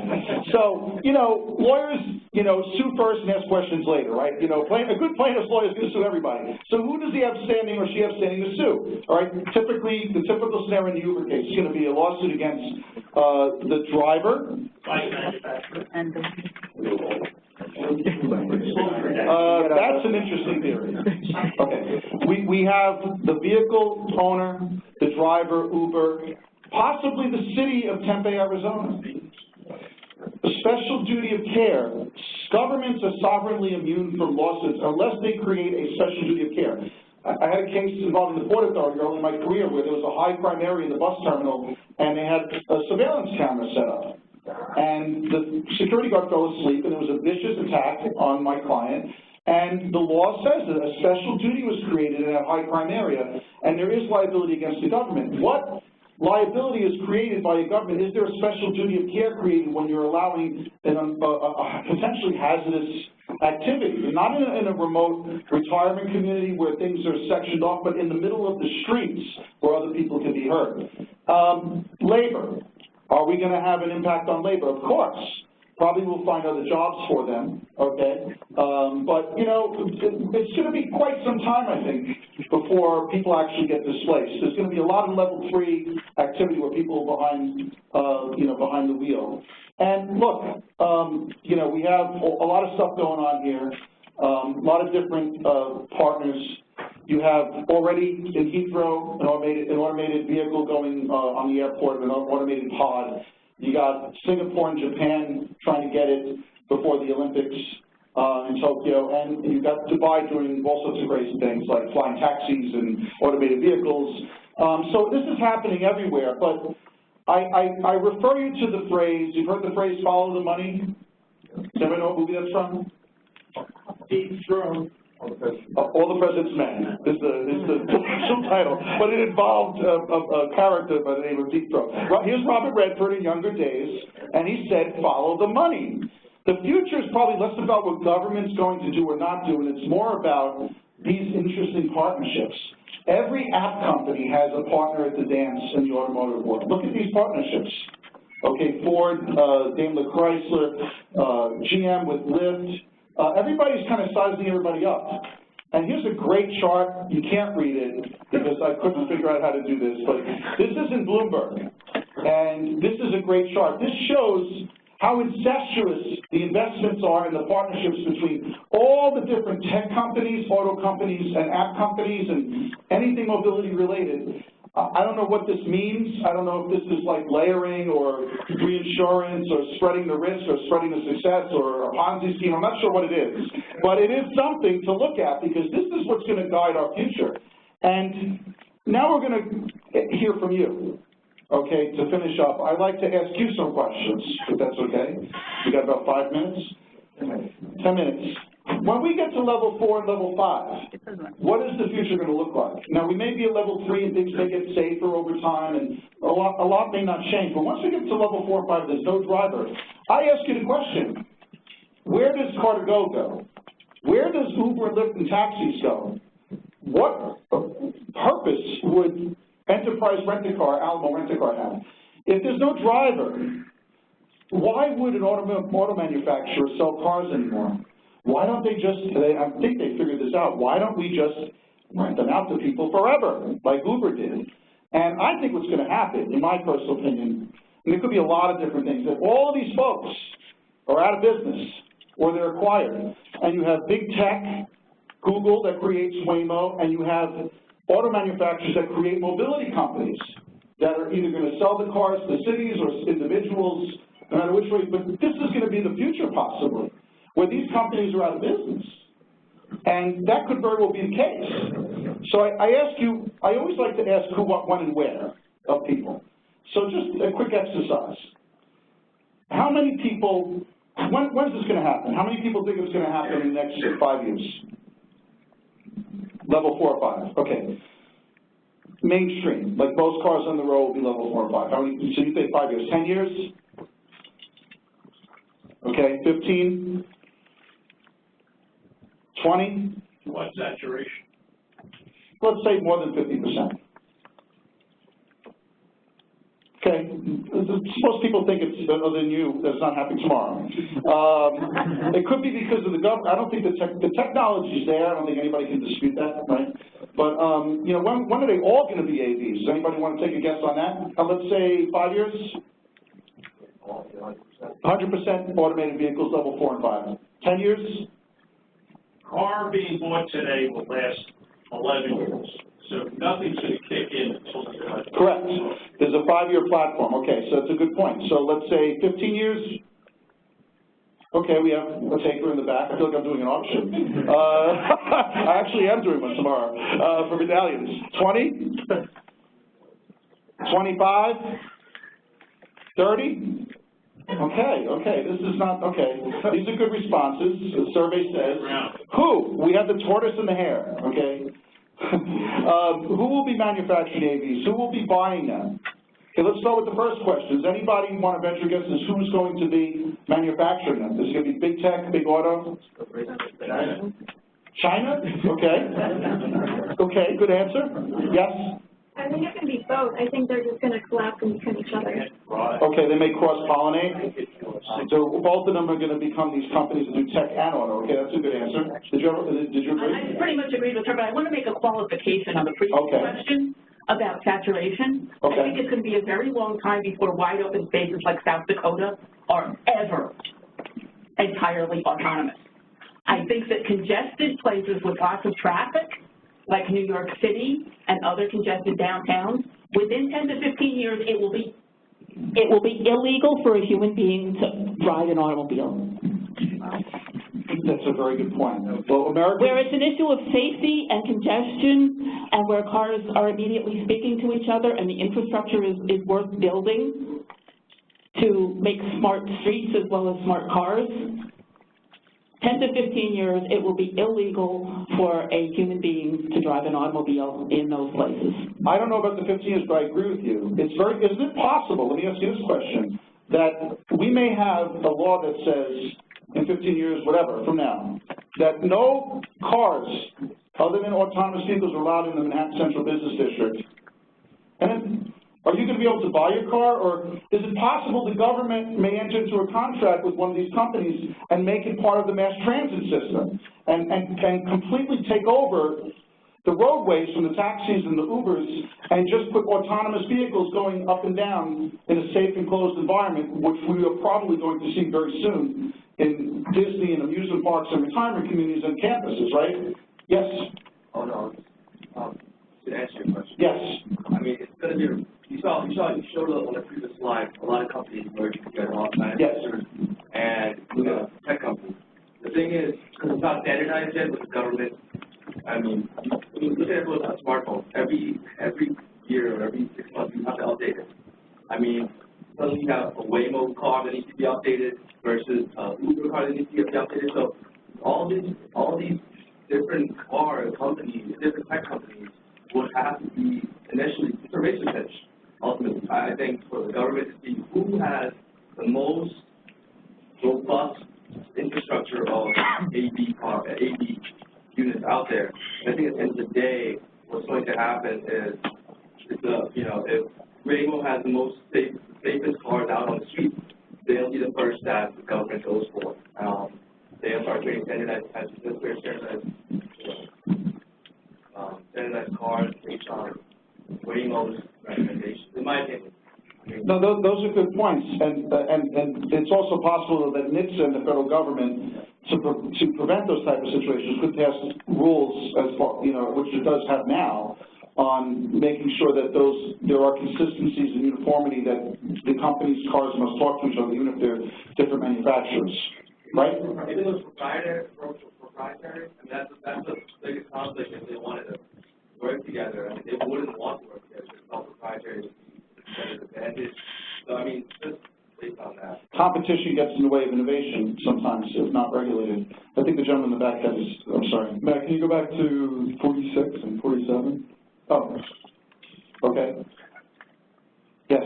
So, lawyers, sue first and ask questions later, right? A good plaintiff's lawyer is going to sue everybody. So who does he have standing or she have standing to sue? All right, typically, the typical scenario in the Uber case is going to be a lawsuit against the driver. That's an interesting theory. Okay, we have the vehicle owner, the driver, Uber, possibly the city of Tempe, Arizona. A special duty of care. Governments are sovereignly immune from lawsuits unless they create a special duty of care. I had a case involving the Port Authority early in my career where there was a high crime area in the bus terminal and they had a surveillance camera set up. And the security guard fell asleep and there was a vicious attack on my client. And the law says that a special duty was created in a high crime area and there is liability against the government. What liability is created by a government, is there a special duty of care created when you're allowing a potentially hazardous activity? Not in a remote retirement community where things are sectioned off, but in the middle of the streets where other people can be hurt. Labor. Are we going to have an impact on labor? Of course. Probably we'll find other jobs for them, okay? But, you know, it's going to be quite some time, I think, before people actually get displaced. There's going to be a lot of level 3 activity where people are behind, you know, behind the wheel. And look, you know, we have a lot of stuff going on here, a lot of different partners. You have already in Heathrow an automated vehicle going on the airport, an automated pod. You got Singapore and Japan trying to get it before the Olympics in Tokyo, and you've got Dubai doing all sorts of crazy things like flying taxis and automated vehicles. So this is happening everywhere, but I refer you to the phrase, you've heard the phrase, follow the money? Does everyone know what movie that's from? Deep Throat. All the President's Men is the subtitle, but it involved a character by the name of Deep Throat. Here's Robert Redford in younger days, and he said, follow the money. The future is probably less about what government's going to do or not do, and it's more about these interesting partnerships. Every app company has a partner at the dance in the automotive world. Look at these partnerships. Okay, Ford, Daimler Chrysler, GM with Lyft. Everybody's kind of sizing everybody up. And here's a great chart. You can't read it because I couldn't figure out how to do this, but this is in Bloomberg. And this is a great chart. This shows how incestuous the investments are in the partnerships between all the different tech companies, auto companies, and app companies, and anything mobility related. I don't know what this means. I don't know if this is like layering or reinsurance or spreading the risk or spreading the success or a Ponzi scheme. I'm not sure what it is. But it is something to look at because this is what's going to guide our future. And now we're going to hear from you. Okay, to finish up, I'd like to ask you some questions, if that's okay. We got about 5 minutes? 10 minutes. When we get to level 4 and level 5, what is the future going to look like? Now, we may be at level 3 and things may get safer over time and a lot may not change, but once we get to level 4 and 5, there's no driver. I ask you the question, where does car-to-go go? Where does Uber, Lyft, and taxis go? What purpose would Enterprise Rent-A-Car, Alamo Rent-A-Car have? If there's no driver, why would an auto manufacturer sell cars anymore? Why don't they just, I think they figured this out, why don't we just rent them out to people forever, like Uber did? And I think what's going to happen, in my personal opinion, and there could be a lot of different things, that all of these folks are out of business, or they're acquired, and you have big tech, Google that creates Waymo, and you have auto manufacturers that create mobility companies that are either going to sell the cars to cities or individuals, no matter which way, but this is going to be the future possibly, where these companies are out of business. And that could very well be the case. So I ask you, I always like to ask who, what, when, and where of people. So just a quick exercise. How many people, when is this going to happen? How many people think it's going to happen in the next 5 years? Level 4 or 5, okay. Mainstream, like most cars on the road will be level 4 or 5. How many, so you think 5 years, 10 years? Okay, 15? 20? What saturation? Let's say more than 50%. Okay, most people think it's, other than you, that it's not happening tomorrow. It could be because of the government. I don't think the technology's there. I don't think anybody can dispute that, right? But, you know, when are they all going to be AVs? Does anybody want to take a guess on that? Let's say 5 years? 100% automated vehicles, level 4 and 5. 10 years? Car being bought today will last 11 years. So nothing's going to kick in until the 11. Correct. There's a 5-year platform. Okay, so that's a good point. So let's say 15 years. Okay, we have a taker in the back. I feel like I'm doing an auction. I actually am doing one tomorrow for medallions. 20? 25? 30? Okay, this is not, okay. These are good responses. The survey says, who? We have the tortoise and the hare, okay? Who will be manufacturing AVs? Who will be buying them? Okay, let's start with the first question. Does anybody want to venture guesses who's going to be manufacturing them? Is it going to be big tech, big auto? China. China? Okay. Okay, good answer. Yes? I think it can be both. I think they're just going to collapse and become each other. Okay, they may cross-pollinate. So both of them are going to become these companies that do tech and auto. Okay, that's a good answer. Did you agree? I pretty much agreed with her, but I want to make a qualification on the previous question about saturation. Okay. I think it's going to be a very long time before wide open spaces like South Dakota are ever entirely autonomous. I think that congested places with lots of traffic, like New York City and other congested downtowns, within 10 to 15 years, it will be illegal for a human being to drive an automobile. That's a very good point. Well, where it's an issue of safety and congestion, and where cars are immediately speaking to each other, and the infrastructure is worth building to make smart streets as well as smart cars, 10 to 15 years, it will be illegal for a human being to drive an automobile in those places. I don't know about the 15 years, but I agree with you. Isn't it possible, let me ask you this question, that we may have a law that says in 15 years, whatever, from now, that no cars other than autonomous vehicles are allowed in the Manhattan Central Business District? And then, are you going to be able to buy your car, or is it possible the government may enter into a contract with one of these companies and make it part of the mass transit system and completely take over the roadways from the taxis and the Ubers and just put autonomous vehicles going up and down in a safe and closed environment, which we are probably going to see very soon in Disney and amusement parks and retirement communities and campuses, right? Yes? Oh, no. To answer your question. Yes. I mean, it's going to be, you showed on the previous slide, a lot of companies merging together, all manufacturers and tech companies. The thing is, because it's not standardized yet with the government, I mean, look at it with a smartphone. Every year or every 6 months, you have to update it. I mean, suddenly you have a Waymo car that needs to be updated versus Uber car that needs to be updated. So all these different car companies, different tech companies would have to be initially, it's a race to finish, ultimately. I think for the government to see who has the most robust infrastructure of AV units out there. And I think at the end of the day, what's going to happen is, if Waymo has the most safest cars out on the street, they'll be the first that the government goes for. They'll start creating standardized cars based on Waymo's recommendations, in my opinion. No, those are good points, and it's also possible that NHTSA and the federal government, to prevent those type of situations, could pass rules, as far, which it does have now, on making sure that there are consistencies and uniformity, that the company's cars must talk to each other, even if they're different manufacturers, right? If it was proprietary, I mean, that's the biggest conflict if they wanted to work together. I mean, they wouldn't want to work together. It's all proprietary. Advantage. So, I mean, just based on that. Competition gets in the way of innovation sometimes, if not regulated. I think the gentleman in the back has, I'm sorry. Matt, can you go back to 46 and 47? Oh, okay. Yes.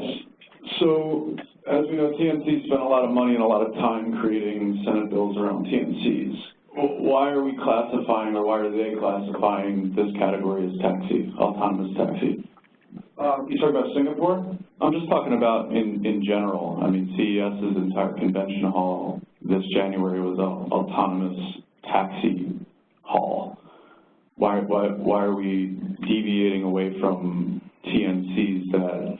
So, as we know, TNC spent a lot of money and a lot of time creating Senate bills around TNCs. Why are we classifying, or why are they classifying this category as taxi, autonomous taxi? You talking about Singapore? I'm just talking about in general. I mean, CES's entire convention hall this January was an autonomous taxi hall. Why are we deviating away from TNCs that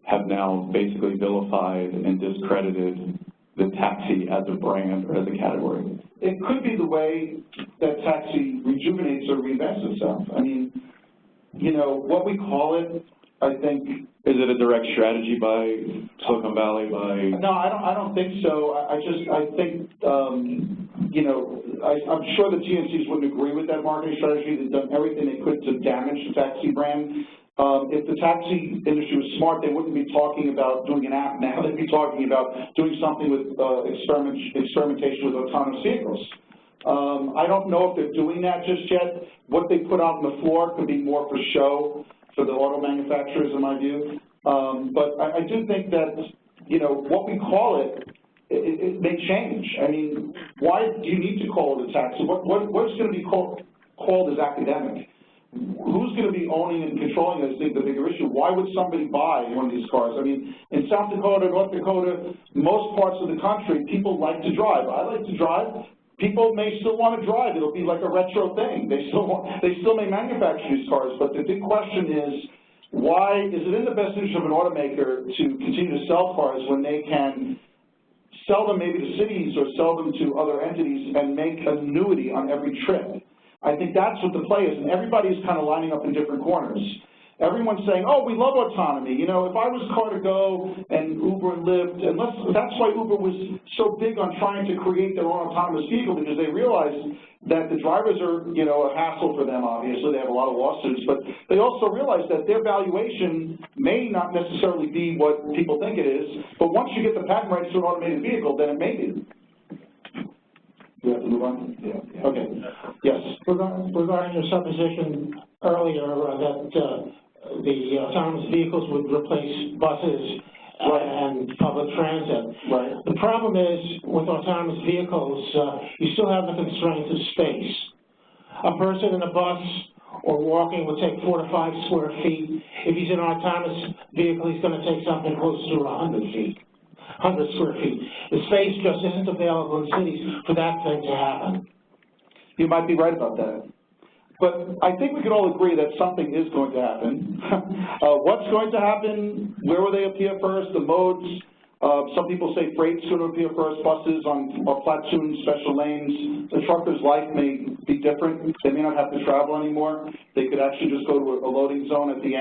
have now basically vilified and discredited the taxi as a brand or as a category? It could be the way that taxi rejuvenates or reinvents itself. I mean, what we call it, I think. Is it a direct strategy by Silicon Valley? No, I don't think so. I think, I'm sure the TNCs wouldn't agree with that marketing strategy. They've done everything they could to damage the taxi brand. If the taxi industry was smart, they wouldn't be talking about doing an app now. They'd be talking about doing something with experimentation with autonomous vehicles. I don't know if they're doing that just yet. What they put out on the floor could be more for show for the auto manufacturers, in my view. But I do think that, you know, what we call it may change. I mean, why do you need to call it a taxi? What's going to be called as academic? Who's going to be owning and controlling this? I think the bigger issue. Why would somebody buy one of these cars? I mean, in South Dakota, North Dakota, most parts of the country, people like to drive. I like to drive. People may still want to drive. It'll be like a retro thing. They still may manufacture these cars, but the big question is, why is it in the best interest of an automaker to continue to sell cars when they can sell them maybe to cities or sell them to other entities and make an annuity on every trip? I think that's what the play is, and everybody's kind of lining up in different corners. Everyone's saying, oh, we love autonomy. You know, if I was Car2Go and Uber and Lyft, and that's why Uber was so big on trying to create their own autonomous vehicle, because they realized that the drivers are, you know, a hassle for them, obviously. They have a lot of lawsuits, but they also realized that their valuation may not necessarily be what people think it is, but once you get the patent rights to an automated vehicle, then it may be. You have to move on? Yeah. Okay. Yes. Regarding your supposition earlier that the autonomous vehicles would replace buses and public transit. Right. The problem is, with autonomous vehicles, you still have the constraints of space. A person in a bus or walking would take 4 to 5 square feet. If he's in an autonomous vehicle, he's going to take something close to 100 feet. 100 square feet. The space just isn't available in cities for that thing to happen. You might be right about that. But I think we can all agree that something is going to happen. What's going to happen? Where will they appear first? The modes? Some people say freight's going to appear first, buses on platoon, special lanes. The trucker's life may be different. They may not have to travel anymore. They could actually just go to a loading zone at the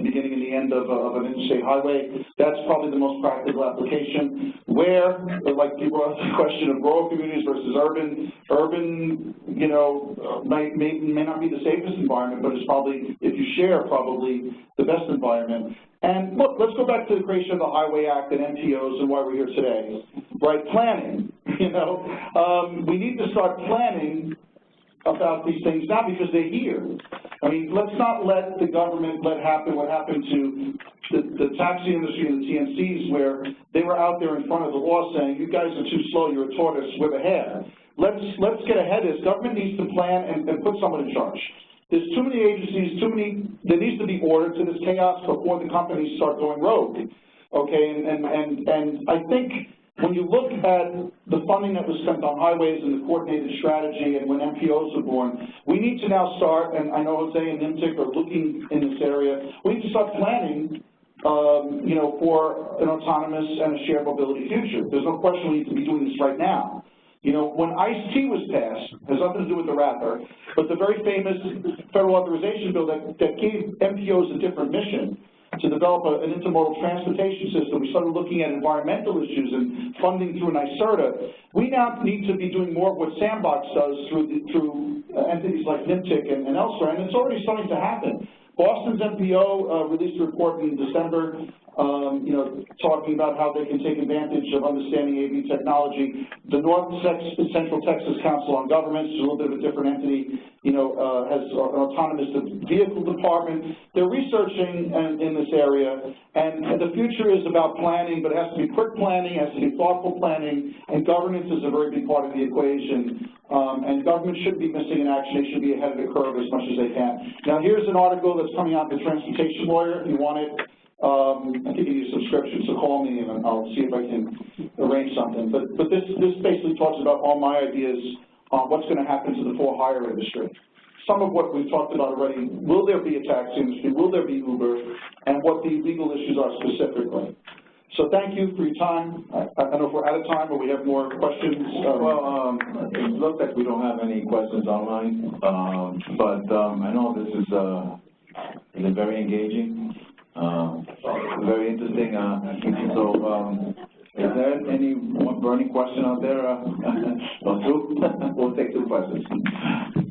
beginning and the end of an interstate highway. That's probably the most practical application. Where, like you brought up the question of rural communities versus urban. Urban, you know, may not be the safest environment, but it's probably, if you share, probably the best environment. And look, let's go back to the creation of the Highway Act and MPOs and why we're here today. Right, planning, you know. We need to start planning about these things now because they're here. I mean, let's not let the government let happen what happened to the taxi industry and the TNCs, where they were out there in front of the law saying, you guys are too slow, you're a tortoise, we're the hare. Let's get ahead of this. Government needs to plan and put someone in charge. There's too many agencies, there needs to be order to this chaos before the companies start going rogue, okay? And I think when you look at the funding that was spent on highways and the coordinated strategy and when MPOs were born, we need to now start, and I know Jose and NYMTC are looking in this area, we need to start planning, you know, for an autonomous and a shared mobility future. There's no question we need to be doing this right now. You know, when ICE-T was passed, has nothing to do with the wrapper, but the very famous federal authorization bill that gave MPOs a different mission to develop an intermodal transportation system. We started looking at environmental issues and funding through NYSERDA. We now need to be doing more of what SANDBOX does through entities like NYMTC and elsewhere, and it's already starting to happen. Boston's MPO released a report in December, you know, talking about how they can take advantage of understanding AV technology. The Central Texas Council on Governments, which is a little bit of a different entity, you know, has an autonomous vehicle department. They're researching in this area, and the future is about planning, but it has to be quick planning, it has to be thoughtful planning, and governance is a very big part of the equation. And government shouldn't be missing in action. They should be ahead of the curve as much as they can. Now, here's an article that's coming out in the Transportation Lawyer. If you want it, I think you need a subscription, so call me and I'll see if I can arrange something. But this basically talks about all my ideas on what's going to happen to the for-hire industry. Some of what we've talked about already. Will there be a taxi industry? Will there be Uber? And what the legal issues are specifically. So thank you for your time. I don't know if we're out of time or we have more questions. It looks like we don't have any questions online, but I know this is very engaging, very interesting. So is there any one burning question out there? Or two? We'll take 2 questions.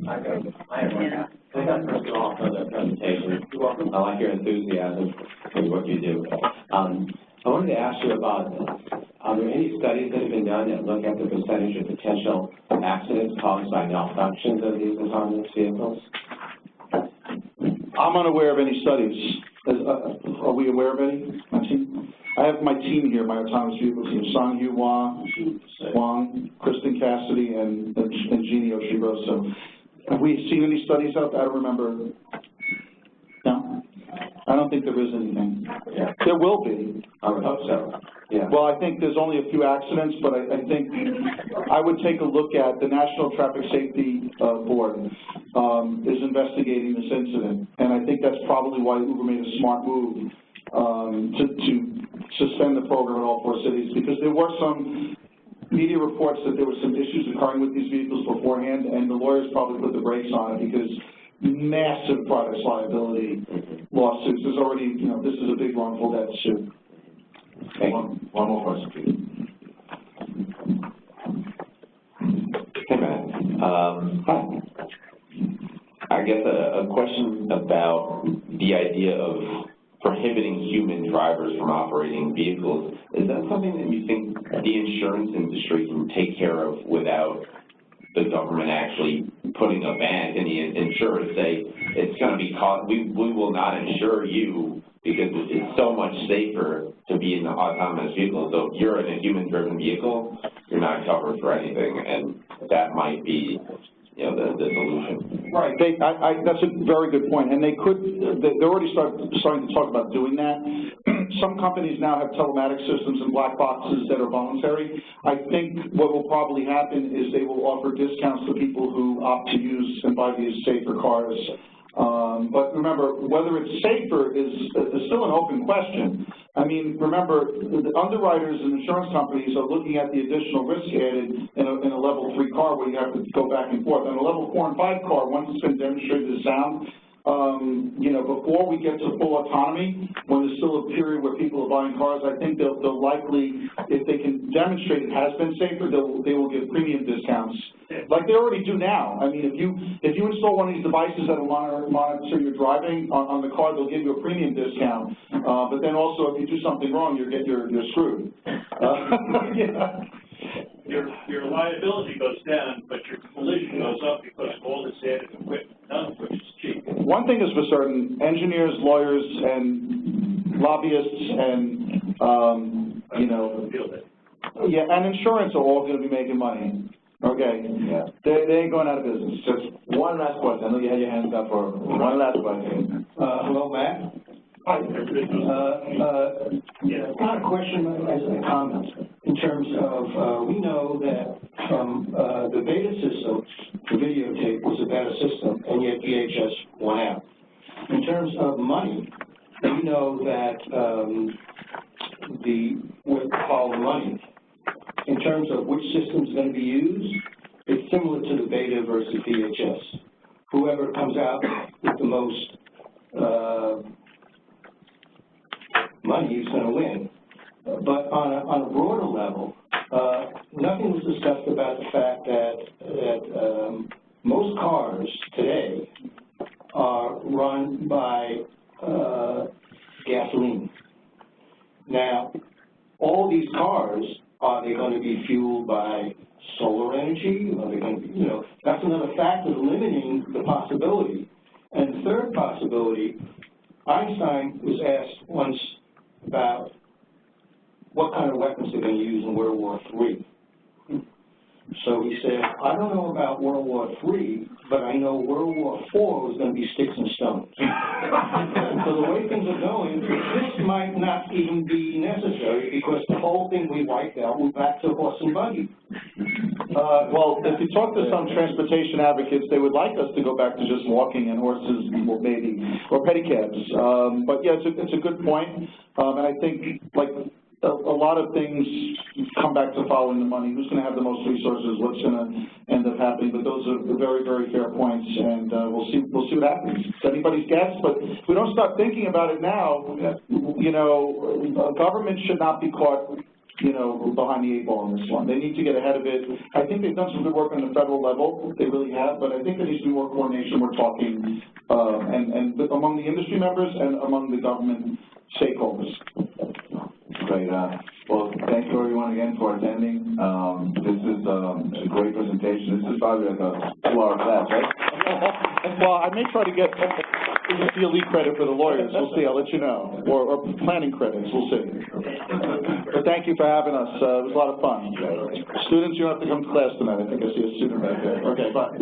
I have one. Thank you, first of all, for the presentation. I like your enthusiasm for what you do. I wanted to ask you about, are there any studies that have been done that look at the percentage of potential accidents caused by malfunctions of these autonomous vehicles? I'm unaware of any studies. are we aware of any? My team? I have my team here, my autonomous vehicle team, Song Yu Wang, Kristen Cassidy, and Jeannie Oshiroso. Have we seen any studies out there? I don't remember. No? I don't think there is anything. Yeah. There will be. I would hope so. Yeah. Well, I think there's only a few accidents, but I think I would take a look at the National Traffic Safety Board is investigating this incident, and I think that's probably why Uber made a smart move to suspend the program in all 4 cities, because there were some media reports that there were some issues occurring with these vehicles beforehand, and the lawyers probably put the brakes on it because massive products liability lawsuits. There's already, you know, this is a big wrongful death suit. One more question, please. Hey, Matt. Hi. I guess a question about the idea of prohibiting human drivers from operating vehicles. Is that something that you think the insurance industry can take care of without the government actually putting a ban? Can the insurers say, it's going to be we will not insure you because it's so much safer to be in an autonomous vehicle. So if you're in a human-driven vehicle, you're not covered for anything, and that might be, you know, the solution. Right. That's a very good point. And they're already starting to talk about doing that. Some companies now have telematic systems and black boxes that are voluntary. I think what will probably happen is they will offer discounts to people who opt to use and buy these safer cars. But remember, whether it's safer is still an open question. I mean, remember, the underwriters and insurance companies are looking at the additional risk added in a level 3 car where you have to go back and forth. In a level 4 and 5 car, once it's been demonstrated as sound, you know, before we get to full autonomy, when there's still a period where people are buying cars, I think they'll likely, if they can demonstrate it has been safer, they will give premium discounts, like they already do now. I mean, if you install one of these devices that will monitor your driving on the car, they'll give you a premium discount. But then also, if you do something wrong, you're screwed. Yeah. Your liability goes down, but your collision goes up because of all this added equipment, none of which is cheap. One thing is for certain, engineers, lawyers, and lobbyists, and, you know, yeah, and insurance are all going to be making money. Okay. Yeah. They ain't going out of business. Just one last question. I know you had your hands up for one last question. Hello, Matt. Hi. Not a question as a comment. In terms of, we know that the beta system, the videotape, was a better system, and yet VHS won out. In terms of money, we know that what we call the money, in terms of which system is going to be used, it's similar to the beta versus VHS. Whoever comes out with the most money is going to win. But on a broader level, nothing was discussed about the fact that most cars today are run by gasoline. Now, all these cars, are they going to be fueled by solar energy? Are they going to be, you know, that's another factor limiting the possibility. And the third possibility, Einstein was asked once about what kind of weapons they're going to use in World War III. So he said, I don't know about World War III, but I know World War IV was going to be sticks and stones. So the way things are going, this might not even be necessary because the whole thing we wiped out, we're back to horse and buggy. Well, if you talk to some transportation advocates, they would like us to go back to just walking and horses, maybe, or pedicabs. But yeah, it's a good point. And I think, like, a lot of things come back to following the money. Who's going to have the most resources? What's going to end up happening? But those are very, very fair points, and we'll see what happens. It's anybody's guess, but if we don't start thinking about it now, you know, government should not be caught, you know, behind the 8 ball on this one. They need to get ahead of it. I think they've done some good work on the federal level. They really have, but I think there needs to be more coordination. We're talking, and among the industry members and among the government stakeholders. Great. Well, thank you everyone again for attending. This is a great presentation. This is probably like a 2-hour class, right? Well, I may try to get There's a CLE credit for the lawyers, we'll see, I'll let you know, or planning credits, we'll see. But thank you for having us, it was a lot of fun. Students, you don't have to come to class tonight, I think I see a student back there. Okay, bye.